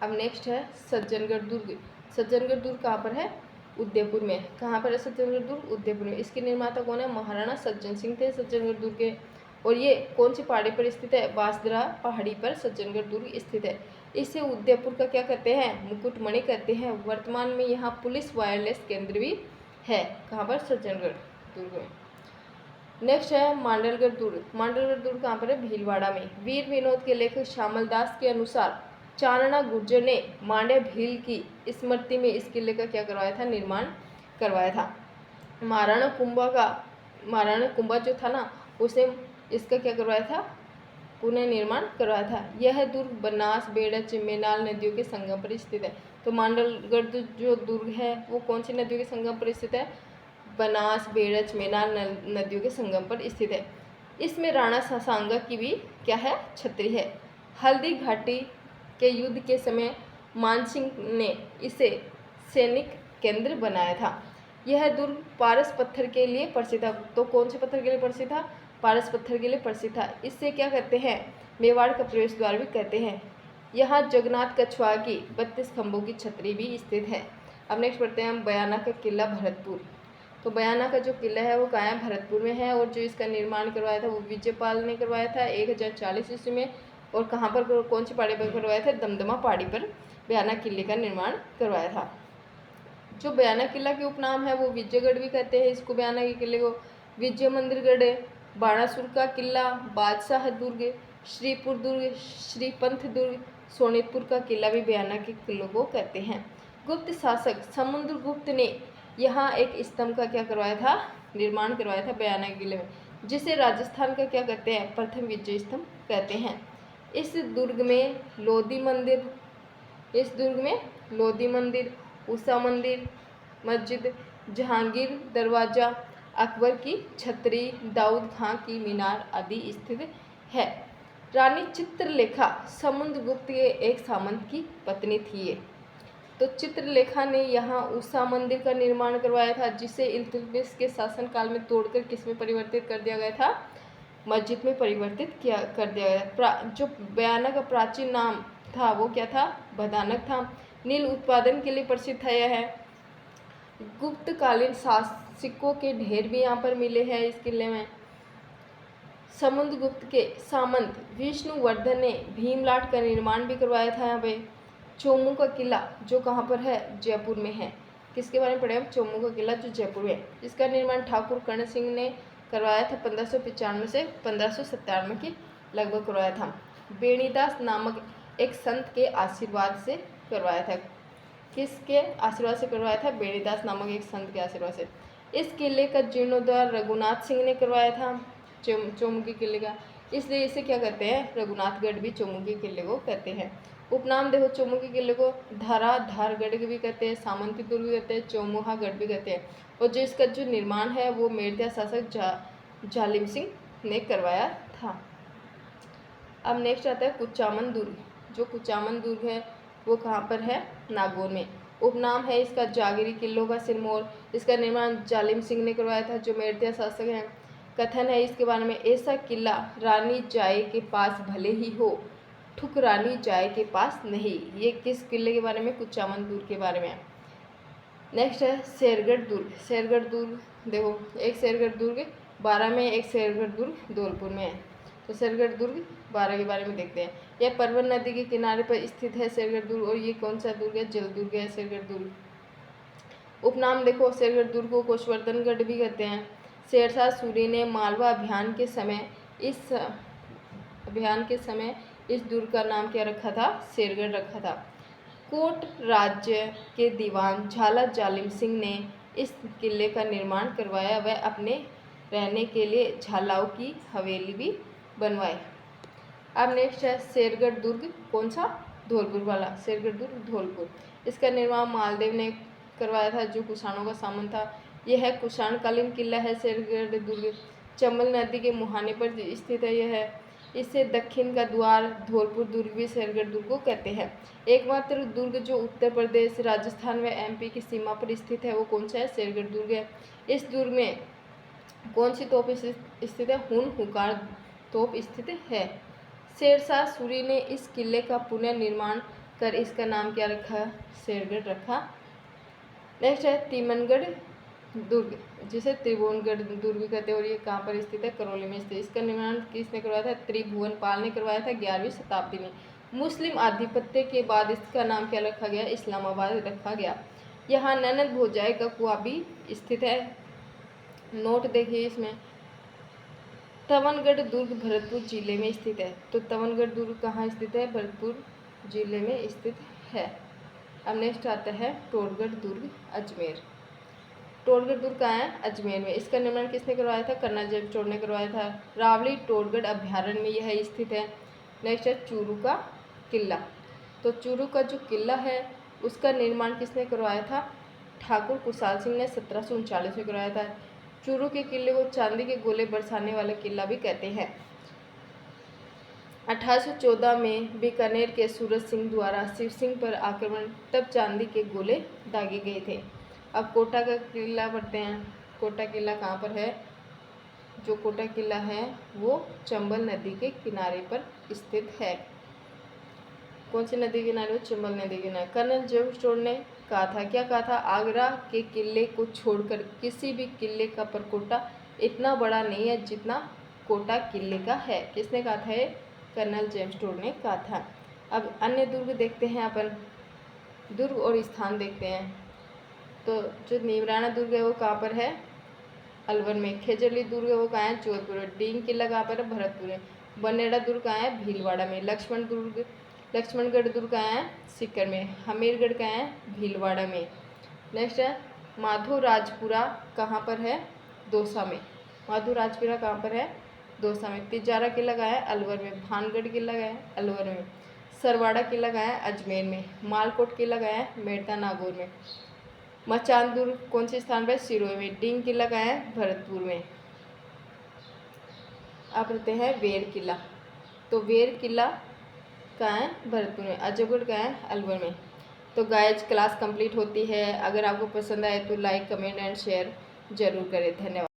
अब नेक्स्ट है सज्जनगढ़ दुर्ग। सज्जनगढ़ दुर्ग कहाँ पर है? उदयपुर में। कहाँ पर है सज्जनगढ़ दुर्ग? उदयपुर में। इसके निर्माता कौन है? महाराणा सज्जन सिंह थे सज्जनगढ़ दुर्ग के। और ये कौन सी पहाड़ी पर स्थित है? बांसदरा पहाड़ी पर सज्जनगढ़ दुर्ग स्थित है। इसे उदयपुर का क्या कहते हैं? मुकुटमणि कहते हैं। वर्तमान में यहाँ पुलिस वायरलेस केंद्र भी है। कहाँ पर? सज्जनगढ़ दुर्ग में। नेक्स्ट है मांडलगढ़ दुर्ग। मांडलगढ़ दुर्ग कहाँ पर है? भीलवाड़ा में। वीर विनोद के लेखक श्यामल दास के अनुसार चारणा गुर्जर ने मांड्या भील की स्मृति में इस किले का क्या करवाया था? निर्माण करवाया था। महाराणा कुंभा जो था ना, उसने इसका क्या करवाया था? पुनः निर्माण करवाया था। यह दुर्ग बनास, बेड़च, मेनाल नदियों के संगम पर स्थित है। तो मांडलगढ़ जो दुर्ग है वो कौन सी नदियों के संगम पर स्थित है? बनास, बेड़च, मेनाल नदियों के संगम पर स्थित है। इसमें राणा सासांगा की भी क्या है? छतरी है। हल्दी घाटी के युद्ध के समय मानसिंह ने इसे सैनिक केंद्र बनाया था। यह दुर्ग पारस पत्थर के लिए प्रसिद्ध था। तो कौन से पत्थर के लिए प्रसिद्ध था? पारस पत्थर के लिए प्रसिद्ध था। इससे क्या कहते हैं? मेवाड़ का प्रवेश द्वार भी कहते हैं। यहाँ जगन्नाथ कछुआ की 32 खंभों की छतरी भी स्थित है। अब नेक्स्ट पढ़ते हैं हम बयाना का किला भरतपुर। तो बयाना का जो किला है वो कहाँ है? भरतपुर में है। और जो इसका निर्माण करवाया था वो विजयपाल ने करवाया था 1040 ईस्वी में। और कहाँ पर, कौन सी पहाड़ी पर करवाया था? दमदमा पहाड़ी पर बयाना किले का निर्माण करवाया था। जो बयाना किला के उपनाम है वो विजयगढ़ भी कहते हैं इसको। बयाना के किले को विजय मंदिरगढ़, बाणासुर का किला, बादशाह दुर्ग, श्रीपुर दुर्ग, श्रीपंथ दुर्ग, सोनेतपुर का किला भी बयाना के किलों को कहते हैं। गुप्त शासक समुद्रगुप्त ने यहाँ एक स्तंभ का क्या करवाया था? निर्माण करवाया था बयाना के किले में, जिसे राजस्थान का क्या कहते हैं? प्रथम विजय स्तंभ कहते हैं। इस दुर्ग में लोधी मंदिर, उषा मंदिर, मस्जिद, जहांगीर दरवाजा, अकबर की छतरी, दाऊद खां की मीनार आदि स्थित है। रानी चित्रलेखा समुद्रगुप्त के एक सामंत की पत्नी थी ये। तो चित्रलेखा ने यहाँ उषा मंदिर का निर्माण करवाया था, जिसे इल्तुतमिश के शासनकाल में तोड़कर किस में परिवर्तित कर दिया गया था? मस्जिद में परिवर्तित कर दिया गया। जो बयाना का प्राचीन नाम था वो क्या था? भदानक था। नील उत्पादन के लिए प्रसिद्ध था यह। गुप्तकालीन शासकों के ढेर भी यहाँ पर मिले हैं इस किले में। समुद्रगुप्त के सामंत विष्णुवर्धन ने भीमलाट का निर्माण भी करवाया था यहाँ पे। चोमू का किला जो कहाँ पर है? जयपुर में है। किसके बारे में पढ़े हम? चोमू का किला जो जयपुर में है। इसका निर्माण ठाकुर कर्ण सिंह ने करवाया था 1595 से 1597 के लगभग करवाया था। बेणीदास नामक एक संत के आशीर्वाद से करवाया था। किसके आशीर्वाद से करवाया था? बेणीदास नामक एक संत के आशीर्वाद से। इस किले का जीर्णोद्धार रघुनाथ सिंह ने करवाया था चोमू के किले का, इसलिए इसे क्या कहते हैं? रघुनाथगढ़ भी चोमू के किले को कहते हैं। उपनाम देखो चोमू के किले को धारगढ़ भी कहते हैं, सामंती दुर्ग भी कहते हैं, चौमुहागढ़ भी कहते हैं। और जो इसका जो निर्माण है वो मेड़ता शासक जालिम सिंह ने करवाया था। अब नेक्स्ट आता है कुचामन दुर्ग। जो कुचामन दुर्ग है वो कहाँ पर है? नागौर में। उपनाम है इसका जागीरी किलों का सिरमौर। इसका निर्माण जालिम सिंह ने करवाया था जो मेड़ता शासक हैं। कथन है इसके बारे में, ऐसा किला रानी जाए के पास भले ही हो, ठुकरानी जाए के पास नहीं। ये किस किले के बारे में? कुचामन दुर्ग के बारे में। नेक्स्ट है शेरगढ़ दुर्ग। शेरगढ़ दुर्ग देखो, एक शेरगढ़ दुर्ग 12 में, एक शेरगढ़ दुर्ग धौलपुर में है। तो शेरगढ़ दुर्ग 12 के बारे में देखते हैं। यह परवन नदी के किनारे पर स्थित है शेरगढ़ दुर्ग। और ये कौन सा दुर्ग है? जल दुर्ग है शेरगढ़ दुर्ग। उपनाम देखो शेरगढ़ दुर्ग को कोषवर्धनगढ़ भी कहते हैं। शेरशाह सूरी ने मालवा अभियान के समय इस दुर्ग का नाम क्या रखा था? शेरगढ़ रखा था। कोट राज्य के दीवान झाला जालिम सिंह ने इस किले का निर्माण करवाया। वह अपने रहने के लिए झालाओं की हवेली भी बनवाए। अब नेक्स्ट है शेरगढ़ दुर्ग, कौन सा? धौलपुर वाला। शेरगढ़ दुर्ग धौलपुर। इसका निर्माण मालदेव ने करवाया था जो कुषाणों का सामंत था। यह है कुषाणकालीन किला है शेरगढ़ दुर्ग। चंबल नदी के मुहाने पर स्थित है यह। इससे दक्षिण का द्वार धौलपुर दुर्ग भी शेरगढ़ दुर्ग को कहते हैं। एकमात्र दुर्ग जो उत्तर प्रदेश, राजस्थान व एमपी की सीमा पर स्थित है वो कौन सा है? शेरगढ़ दुर्ग है। इस दुर्ग में कौन सी तोप स्थित है? हुंकार तोप स्थित है। शेरशाह सूरी ने इस किले का पुनर्निर्माण कर इसका नाम क्या रखा? शेरगढ़ रखा। नेक्स्ट है तिमनगढ़ दुर्ग, जिसे त्रिभुवनगढ़ दुर्ग कहते हैं। और ये कहाँ पर स्थित है? करौली में स्थित। इसका निर्माण किसने करवाया था? त्रिभुवनपाल ने करवाया था 11वीं शताब्दी में। मुस्लिम आधिपत्य के बाद इसका नाम क्या रखा गया? इस्लामाबाद रखा गया। यहाँ ननद भोजाई का कुआं भी स्थित है। नोट देखिए इसमें। तवनगढ़ दुर्ग भरतपुर जिले में स्थित है। तो तवनगढ़ दुर्ग कहाँ स्थित है? भरतपुर जिले में स्थित है। अब नेक्स्ट आता है टोरगढ़ दुर्ग अजमेर। टोडगढ़ दुर्ग कहाँ है? अजमेर में। इसका निर्माण किसने करवाया था? कर्नल जेम्स टोड ने करवाया था। रावली टोडगढ़ अभ्यारण्य में यह स्थित है। नेक्स्ट है चूरू का किला। तो चूरू का जो किला है उसका निर्माण किसने करवाया था? ठाकुर कुशाल सिंह ने 1739 में करवाया था। चूरू के किले को चांदी के गोले बरसाने वाला किला भी कहते हैं। 1814 में बीकानेर के सूरज सिंह द्वारा शिव सिंह पर आक्रमण, तब चांदी के गोले दागे गए थे। अब कोटा का किला पढ़ते हैं। कोटा किला कहाँ पर है? जो कोटा किला है वो चंबल नदी के किनारे पर स्थित है। कौन सी नदी के किनारे? चंबल नदी के किनारे। कर्नल जेम्स टोड ने कहा था, क्या कहा था? आगरा के किले को छोड़कर किसी भी किले का परकोटा इतना बड़ा नहीं है जितना कोटा किले का है। किसने कहा था? कर्नल जेम्स टोड ने कहा था। अब अन्य दुर्ग देखते हैं अपन, दुर्ग और स्थान देखते हैं। तो जो नीमराना दुर्ग है वो कहाँ पर है? अलवर में। खेजरली दुर्ग है वो कहाँ है? जोधपुर में। डींग किला कहाँ पर है? भरतपुर में। बनेड़ा दुर्ग कहाँ है? भीलवाड़ा में। लक्ष्मणगढ़ दुर्ग कहाँ है? सीकर में। हमीरगढ़ कहाँ है? भीलवाड़ा में। नेक्स्ट है माधोराजपुरा कहाँ पर है? दौसा में। माधोराजपुरा कहाँ पर है? दौसा में। तिजारा किला कहाँ है? अलवर में। भानगढ़ किला कहाँ है? अलवर में। सरवाड़ा किला कहाँ है? अजमेर में। मालकोट किला कहाँ है? मेड़ता नागौर में। मचान दुर्ग कौन से स्थान पर? सिरोही में। डींग किला कहाँ है? भरतपुर में। अब रहते हैं वेर किला। तो वेर किला कहाँ है? भरतपुर में। अजयगढ़ कहाँ है? अलवर में। तो गाइज क्लास कंप्लीट होती है। अगर आपको पसंद आए तो लाइक कमेंट एंड शेयर जरूर करें। धन्यवाद।